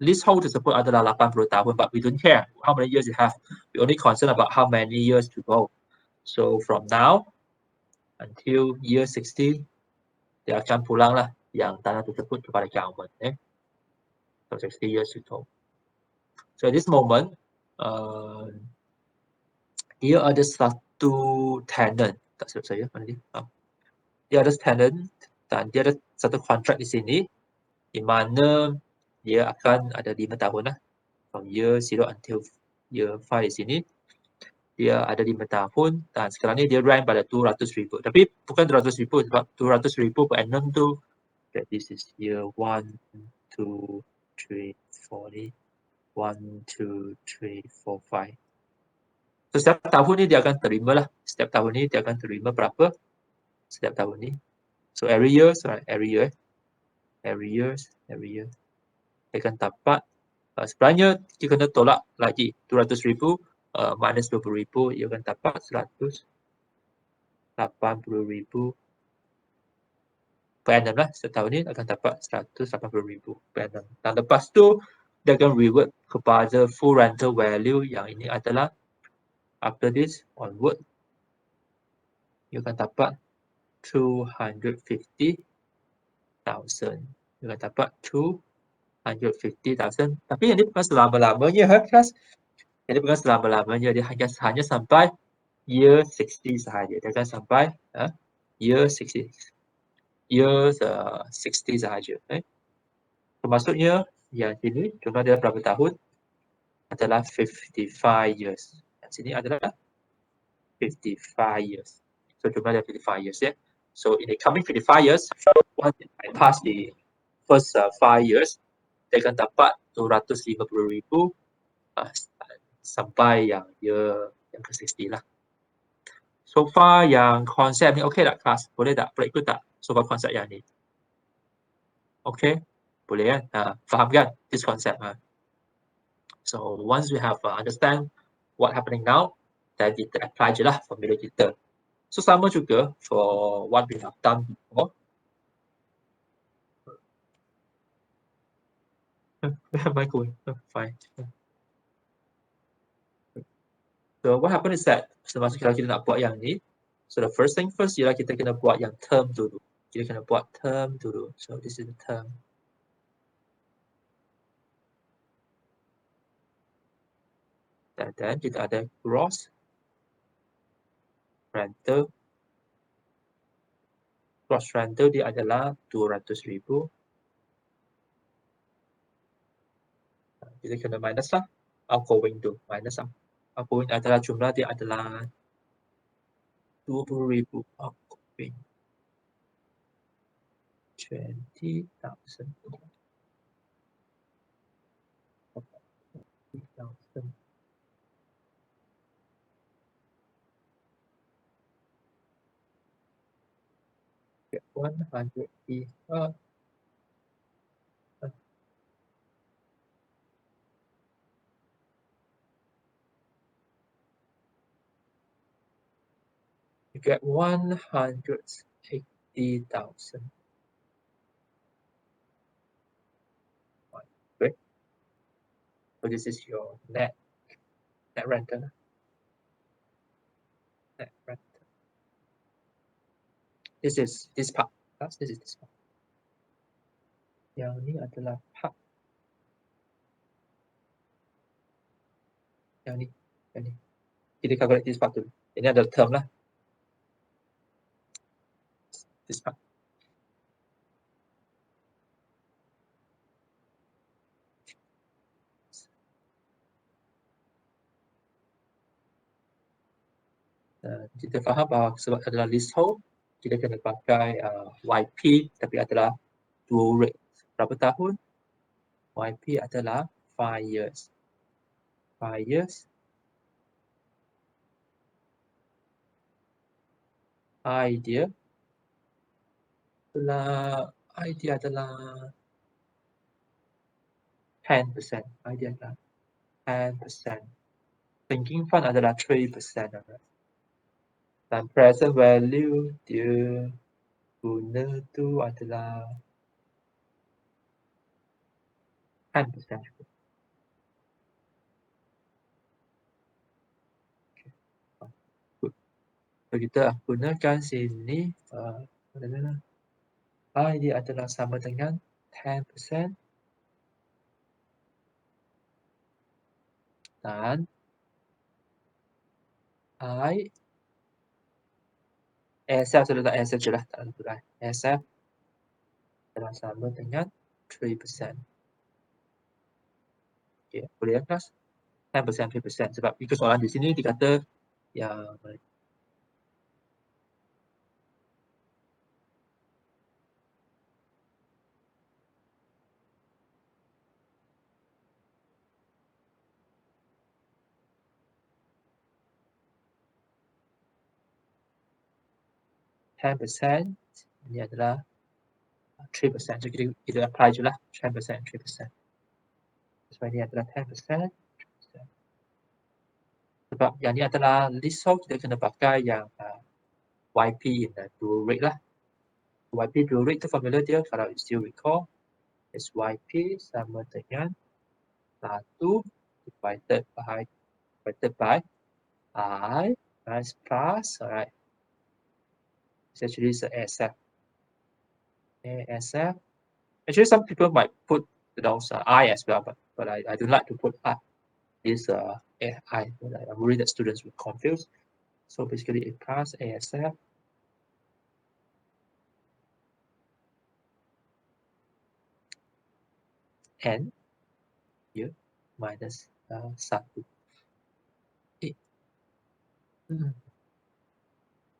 leasehold tersebut adalah 80 tahun, but we don't care how many years you have. We only concerned about how many years to go. So from now until year 60, dia akan pulang lah yang tanah tersebut kepada government. So 60 years to go. So at this moment, dia ada satu tenant. Tak silap saya mana dia? Dia ada tenant dan dia ada satu kontrak di sini, di mana dia akan ada 5 tahun lah. From year 0 until year 5 di sini. Dia ada 5 tahun dan sekarang ni dia rent pada 200,000. Tapi bukan 200,000 sebab 200,000 per annum tu. Okay, this is year 1, 2, 3, 4 ni. 1, 2, 3, 4, 5. So setiap tahun ni dia akan terima lah. Setiap tahun ni dia akan terima berapa? Setiap tahun ni. So every year, sorry, every year. Dia akan dapat, sebenarnya kita kena tolak lagi 200,000 minus 20,000, ia akan dapat 180,000 per annum lah. Setahun ni akan dapat 180,000 per annum. Dan lepas tu dia akan revert kepada full rental value yang ini adalah after this onward you akan dapat 250,000. You akan dapat 250,000. Tapi yang ini bukan selama-lamanya, class. Ini bukan selama-lamanya, dia hanya sampai year 60 sahaja. Dia akan sampai year 60. Year 60 sahaja. Termasuknya yang sini, jumlah dia berapa tahun? Adalah 55 years. Yang sini adalah 55 years. So jumlah dia 55 years ya. So in the coming 55 years, once I pass the first 5 years, dia akan dapat 250,000 sampai yang year yang ke-60 lah. So far yang konsep ni okey tak kelas? Boleh tak? Boleh ikut tak? So far konsep yang ni. Okey? Boleh kan? Faham kan this concept? So once we have understand what happening now, then kita apply je lah formula kita. So sama juga for what we have done before. Where am I going? Fine. So what happen is that semasa kalau kita nak buat yang ni, so the first thing first ialah kita kena buat yang term dulu. Kita kena buat term dulu. So this is the term. Dan then kita ada gross rental. Gross rental dia adalah 200,000. Kita kena minus lah. Outgoing tu minus lah. Outgoing adalah jumlah dia adalah 20,000 outgoing. 20,000. 20,000. Get 100 you get 180,000. Great. So this is your net rental. Net rental. This is this part. This is this part. Yang ni adalah part. Yang ni. Kita calculate this part dulu. Ini adalah term lah. This part. Kita faham bahawa sebab adalah leasehold, kita kena pakai YP tapi adalah dua rate. Berapa tahun? YP adalah 5 years. 5 years. I dia adalah 10%. I dia adalah 10%. Sinking fund adalah 3%. Dan present value dia guna tu adalah 10% juga. Good. So kita gunakan sini I dia adalah sama dengan 10% dan I ASF sudah tak ASF je lah, tak ada lah. ASF adalah sama dengan 3%. Okay, boleh ya kelas? 10%, 3%. Sebab ikut soalan di sini dikata yang 10%, ini adalah 3%. So kita apply je lah 10%, 3%. Sebab ini adalah 10%. Sebab yang ini adalah leasehold, kita kena pakai yang YP in the dual rate lah. YP dual rate tu formula dia, kalau you still recall, is YP sama dengan 1 divided by I plus, alright. It's actually ASF. ASF. Actually, some people might put those I as well, but I don't like to put this I. I'm worried that students will confuse. So basically, it plus ASF n here minus 1.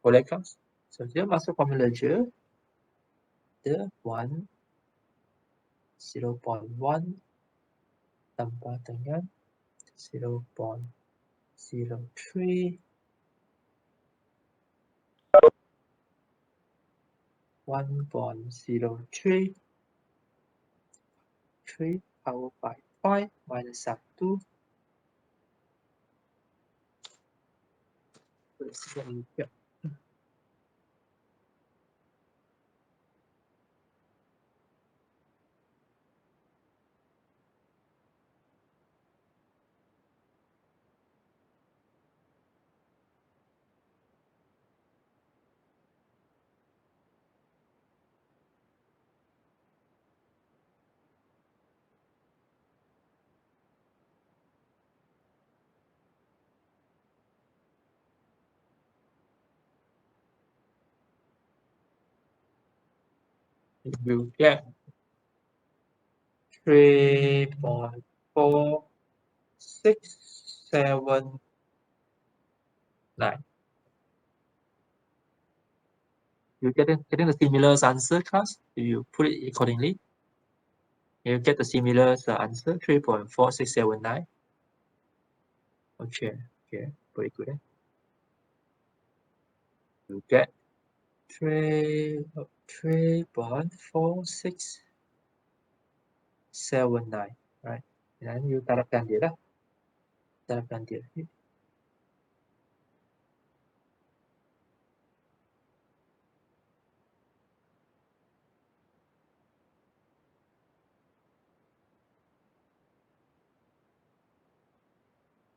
Boleh kan? So dia masuk formula je. The 0.1 tambah dengan 0.1 03 1.03 3 power by 5 minus 1. Let's see here. It will get 3.4679. You getting the similar answer, class? Do you put it accordingly? You get the similar answer, 3.4679. Okay, very good. You get 3.4679, right? Dan you tarapkan dia lah. Tarapkan dia.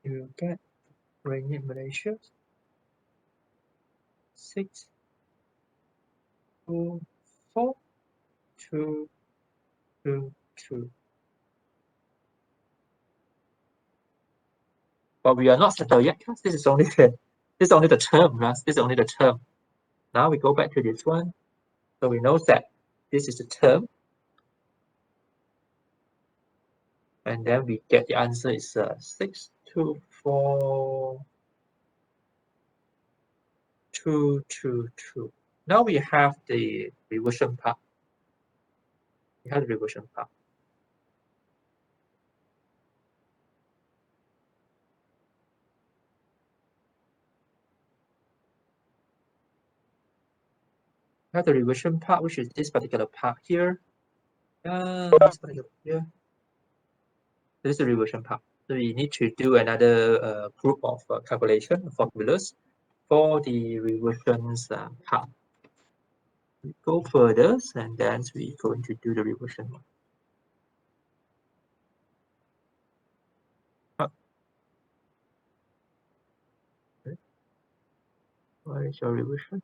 You get Ringgit Malaysia 6 2 4 2 2 2. But we are not settled yet because this is only the term, right? This is only the term. Now we go back to this one. So we know that this is the term. And then we get the answer is 624222. Now we have the reversion part. We have the reversion part. We have the reversion part, which is this particular part here. This particular here. This is the reversion part. So we need to do another group of calculation formulas for the reversions part. We go further, and then we're going to do the reversion one. What is your reversion?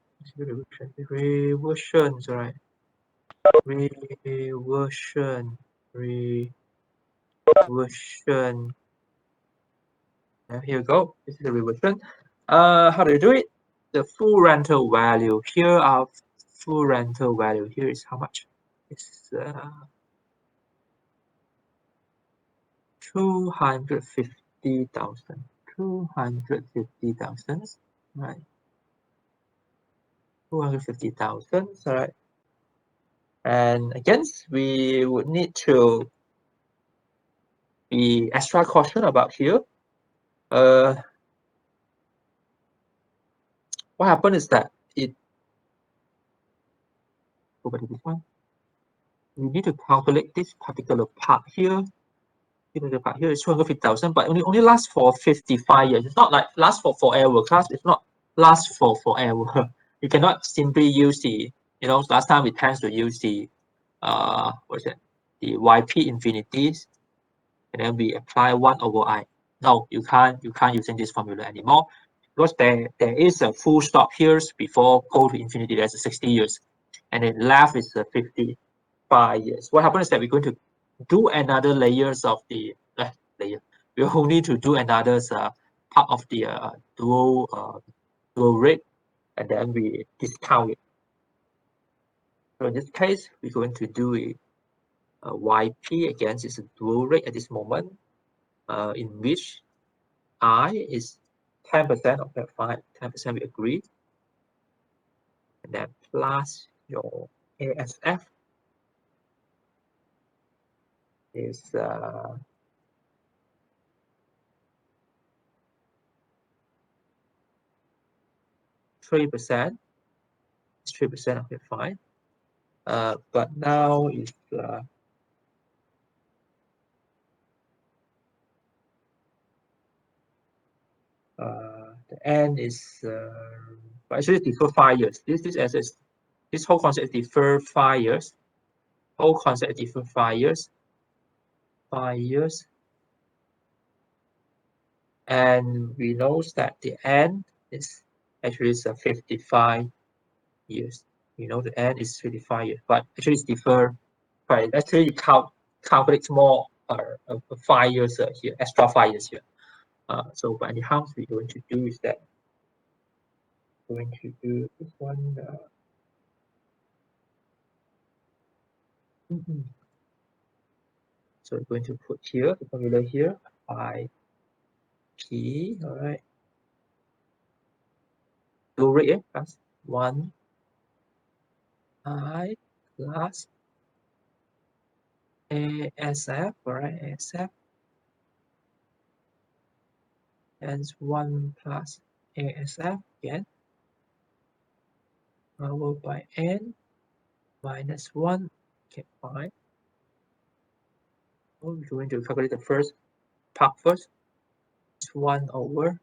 Reversions, right? Reversion. And here you go. This is the reversion. How do you do it? The full rental value here. Our full rental value here is how much? It's 250,000. 250,000, right? 250,000, right? And again, we would need to be extra caution about here. What happened is that over to this one. We need to calculate this particular part here. The part here is 250,000, but only lasts for 55 years. It's not like lasts for forever. Class, it's not last for forever. You cannot simply use the, last time we tend to use the what is it? The YP infinities, and then we apply 1/I. No, you can't using this formula anymore, because there is a full stop here before go to infinity. There's a 60 years, and then left is 55 years. What happens is that we're going to do another layers of the layer. We will need to do another part of the dual rate, and then we discount it. So in this case, we're going to do a YP again is a dual rate at this moment, in which I is 10% of that 10% we agree, and then plus your ASF is 3%. It's 3%. Okay, fine. But now if the end is but actually defer 5 years. This whole concept is defer 5 years. Whole concept is defer 5 years. 5 years. And we know that the end is actually 55 years. You know the end is 55 years, but actually it's deferred. But it actually calculates more 5 years here, extra 5 years here. So but anyhow, we're going to do is that going to do this one. So we're going to put here the formula here I P. All right. Do rate plus 1 I plus ASF. All right, ASF. And 1 plus ASF again, followed by n minus 1. Okay, fine. So we're going to calculate the first part first. It's 1 over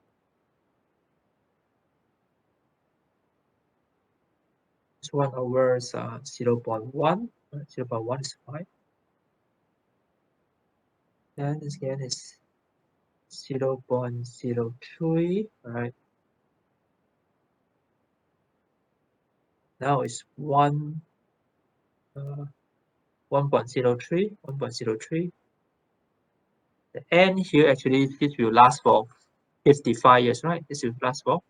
0.1. 0.1 is fine. Then this again is 0.03. All right. Now it's 1.03. 1.03. The n here actually this will last for 55 years, right? This will last for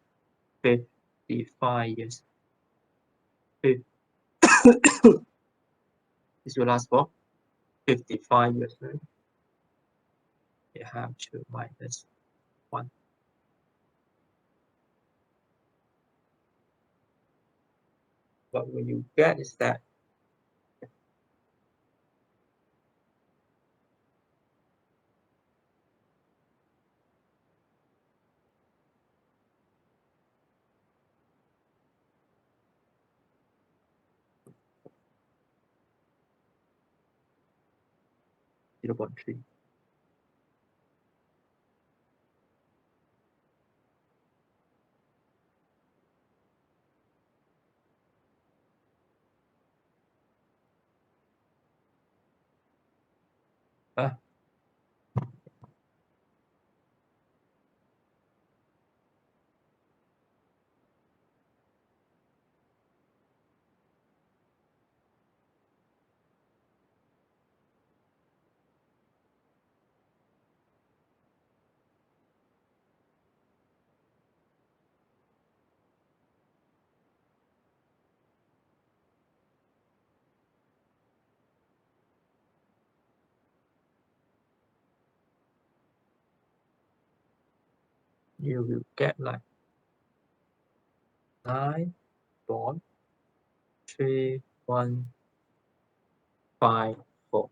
55 years. This will last for 55 years, right? You have to minus 1. But when you get is that 0.3. You will get like 9.3154.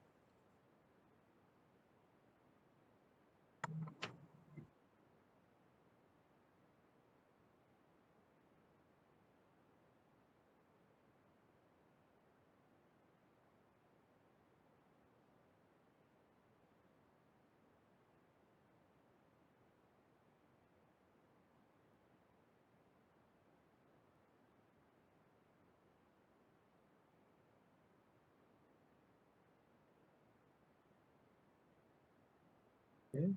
Okay.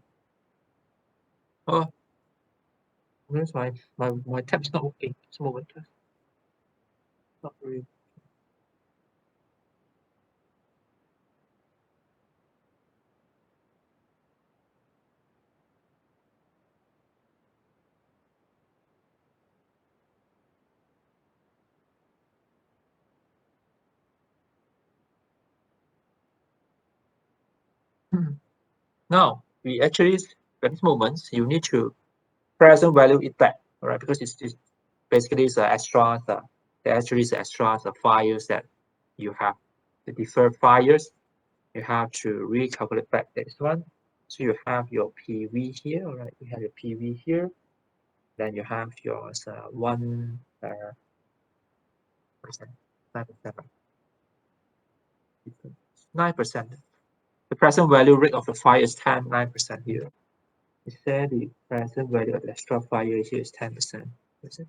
Oh, that's my tab's not working. It's a moment. Not really. Now we actually at this moment you need to present value it back, all right? Because it's basically it's extra. The actually is extra 5 years that you have the deferred 5 years. You have to recalculate back this one. So you have your PV here, all right? You have your PV here. Then you have your percent, 9%, 9%. The present value rate of the fire is 9% here. It said the present value of the extra fire here is 10%. Is it?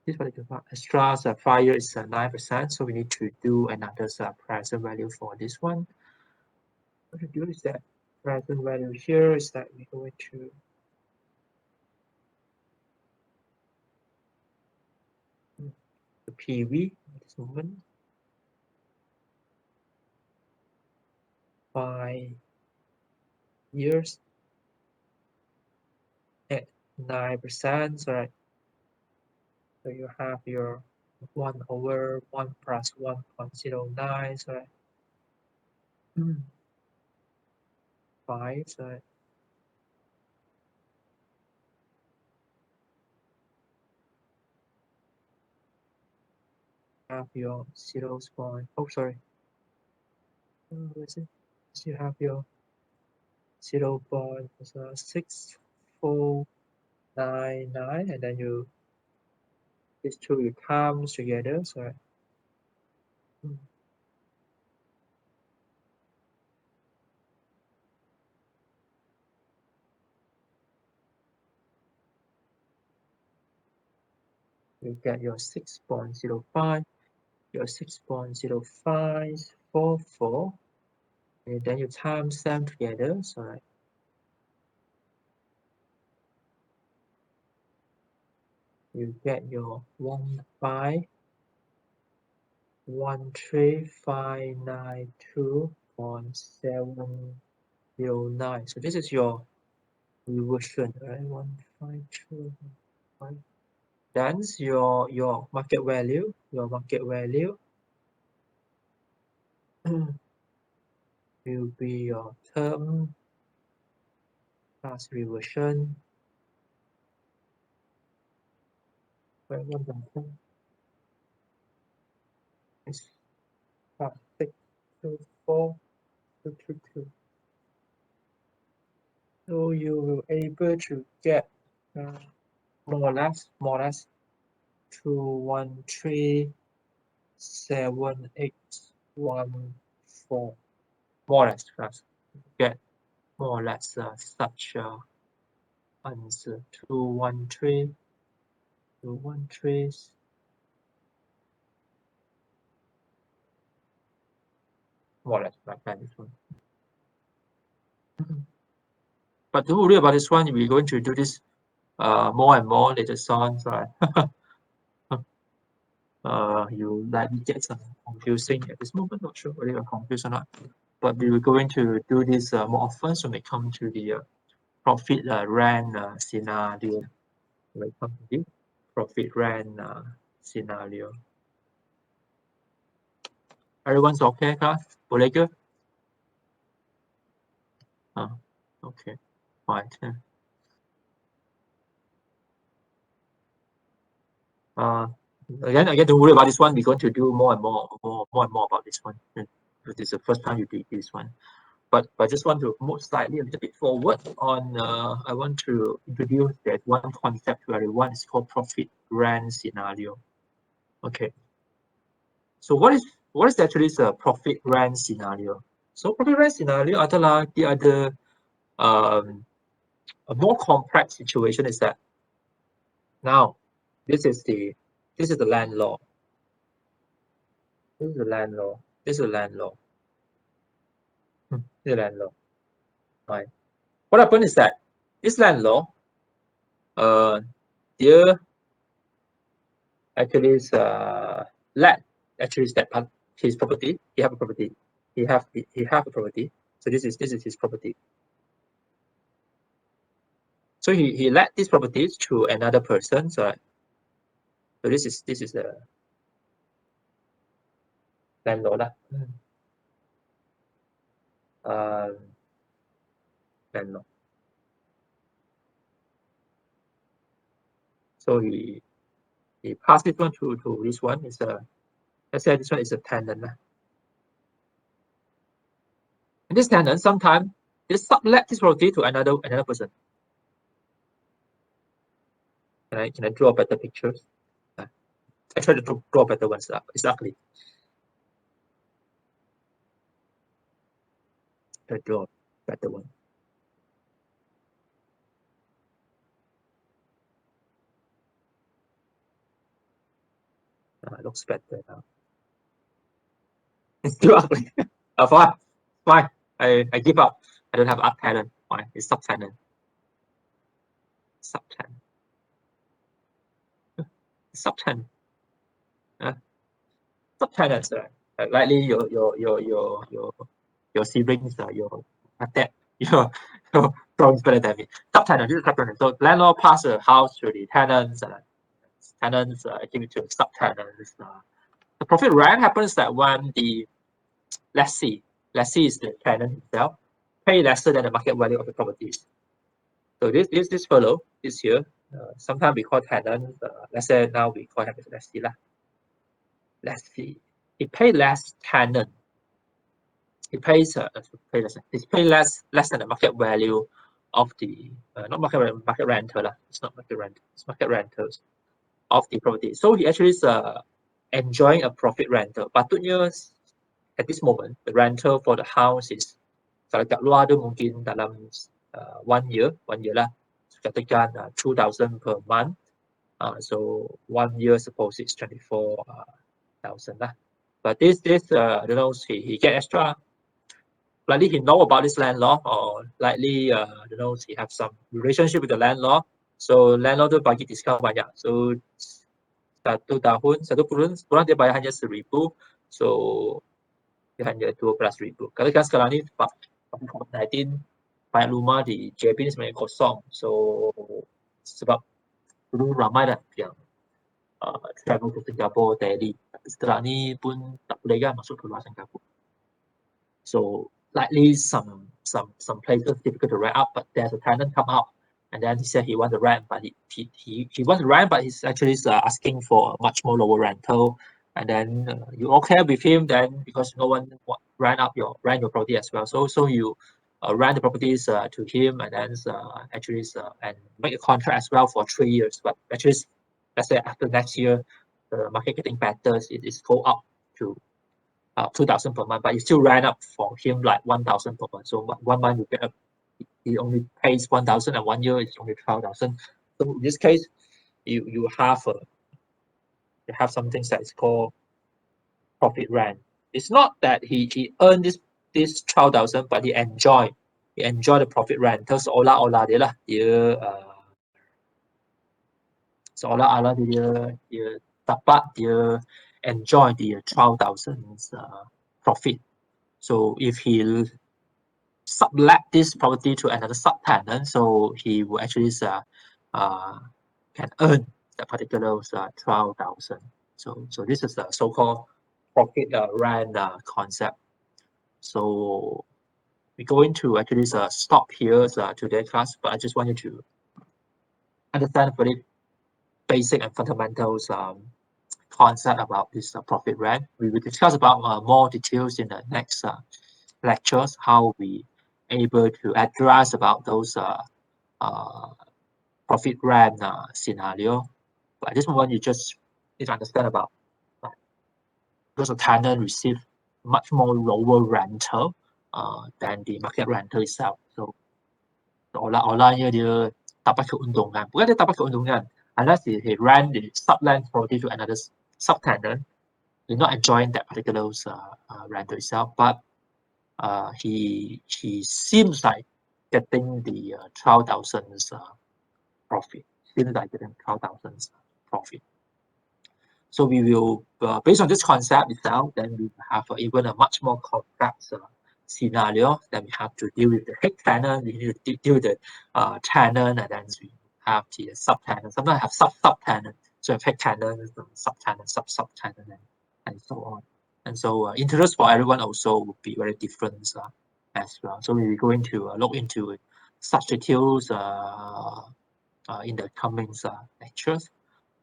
This particular extra fire is 9%, so we need to do another present value for this one. What to do is that present value here is that we're going to the PV at this moment 5 years at 9%, right? So you have your 1 over 1 plus 1.09, right? 5, right? Have your 0 point, oh sorry, where is it? So you have your 0.6499, and then these two you times together, so you get your 6.05, your 6.0544, and then you times them together, so you get your 1513592.709. So this is your reversion, right? 15215. Then your market value, will be your term plus reversion. It's 62422. So you will able to get more or less 2137814, more or less, get more or less such answer. 213 more or less like that. This one. But don't worry about this one. We're going to do this more and more later on, right? You likely get some confusing at this moment. Not sure whether you're confused or not. But we were going to do this more often when we come to the profit run scenario. When we come to the profit run scenario. Everyone's okay, kah? Boleh ke? Okay, fine. Again, don't worry about this one. We're going to do more and more about this one. This is the first time you did this one. But I just want to move slightly a little bit forward on. I want to introduce that one concept to everyone. It's called profit run scenario. Okay. So what is actually the profit run scenario? So profit run scenario adalah dia ada a more complex situation is that now this is the landlord. This is the landlord. This is the landlord. The landlord. Right. What happened is that this landlord, dia actually is let actually is that part his property. He have a property. He have a property. So this is his property. So he let this property to another person. So this is the landlord lah. Landlord. So he passed it on to this one. Is let's say this one is a tenant lah. And this tenant sometimes they sublet this property to another person. Can I draw better pictures? I try to draw better ones. It's ugly. I draw better one. It looks better now. It's too ugly. Fine. I give up. I don't have art talent. Fine. It's subtenant. Subtenant. Subtenant. Subtenants. Likely your siblings, your parents better than me. Subtenant. This is subtenant. So landlord pass a house to the tenants. Tenants give it to subtenants. The profit rent happens that when the lessee is the tenant himself, pay lesser than the market value of the properties. So this fellow is here. Sometimes we call tenant. Let's say now we call him as lessee lah. Lessee. He pay less tenant. He pays less than the market value of the not market rental lah. It's not market rent. It's market rentals of the property. So he actually is enjoying a profit rental. Patutnya at this moment the rental for the house is kalau kat luar tu mungkin dalam 1 year lah. Katakan 2,000 per month. So 1 year suppose it's 24,000 lah. But this I don't know, he get extra. Likely he know about this landlord, or likely you know, he have some relationship with the landlord. So landlord tu bagi discount banyak. So satu bulan dia bayar hanya 1,000. So dia hanya 12,000. Kalau kan sekarang ni COVID-19 banyak rumah di JB ni sebenarnya kosong. So sebab dulu ramai dah yang travel to Singapore daily. Setelah ni pun tak boleh kan masuk keluar Singapore. So likely some places difficult to rent out, but there's a tenant come out and then he said he wants to rent, but he wants to rent, but he's actually asking for a much more lower rental. And then you okay with him then, because no one rent your property as well. So you rent the properties to him, and then actually and make a contract as well for 3 years. But actually, let's say after next year, the market getting better, it is go up to 2,000 per month, but you still rent up for him like 1,000 per month. So 1 month you get he only pays 1,000, and 1 year it's only 12,000. So in this case, you have something that is called profit rent. It's not that he earned this 12,000, but he enjoy the profit rent. Terus olah dia lah, dia seolah-olah dia dapat dia enjoy the 12,000 profit. So if he sublet this property to another subtenant, so he will actually can earn the particular 12,000. So this is the so-called profit rent concept. So we're going to actually stop here today's class, but I just want you to understand very basic and fundamentals concept about this profit rent. We will discuss about more details in the next lectures, how we able to address about those profit rent scenario. But at this moment, you just need to understand about because a tenant receive much more lower rental than the market rental itself. So olah-olahnya dia dapat keuntungan. Bukan dia dapat keuntungan, unless he rent the sublet property to another subtenant, you're not enjoying that particular rental itself, but he seems like getting the 12,000 profit. Seems like getting 12,000 profit. So we will, based on this concept itself, then we have even a much more complex scenario. Then we have to deal with the head tenant, we need to deal with the tenant, and then we have the subtenant. Sometimes have subtenant, so head tenant, subtenant, subtenant, and so on. And so interest for everyone also will be very different as well. So we're going to look into such details in the coming lectures.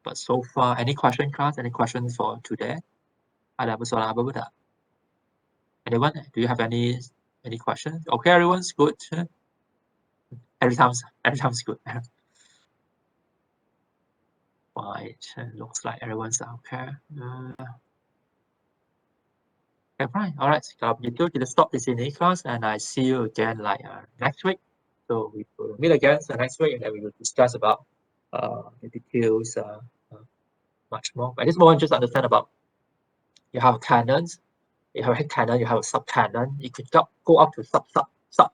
But so far, any question, class? Any questions for today? Ada persoalan apa tak? Anyone? Do you have any Any questions? Okay, everyone's good. Every time's good. Right, looks like everyone's okay. Okay, fine. All right. Kalau begitu kita stop di sini class, and I see you again like next week. So we will meet again next week, and then we will discuss about the details much more. At this moment, just understand about you have cannons, you have a head cannon, you have a sub cannon. You could go up to sub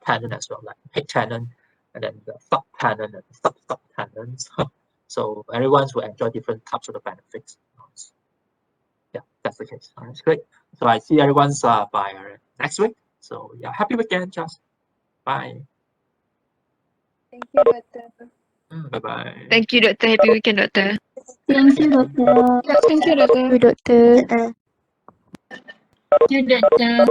cannon as well, like head cannon, and then the sub cannon and sub cannons. So everyone will enjoy different types of the benefits. Yeah, that's the case. All right, great. So I see everyone's by next week. So yeah, happy weekend, just bye. Thank you, Doctor. Bye bye. Thank you, Doctor. Happy weekend, Doctor. Thank you, Doctor. Thank you, Doctor. Thank you, Doctor. Thank you, Doctor.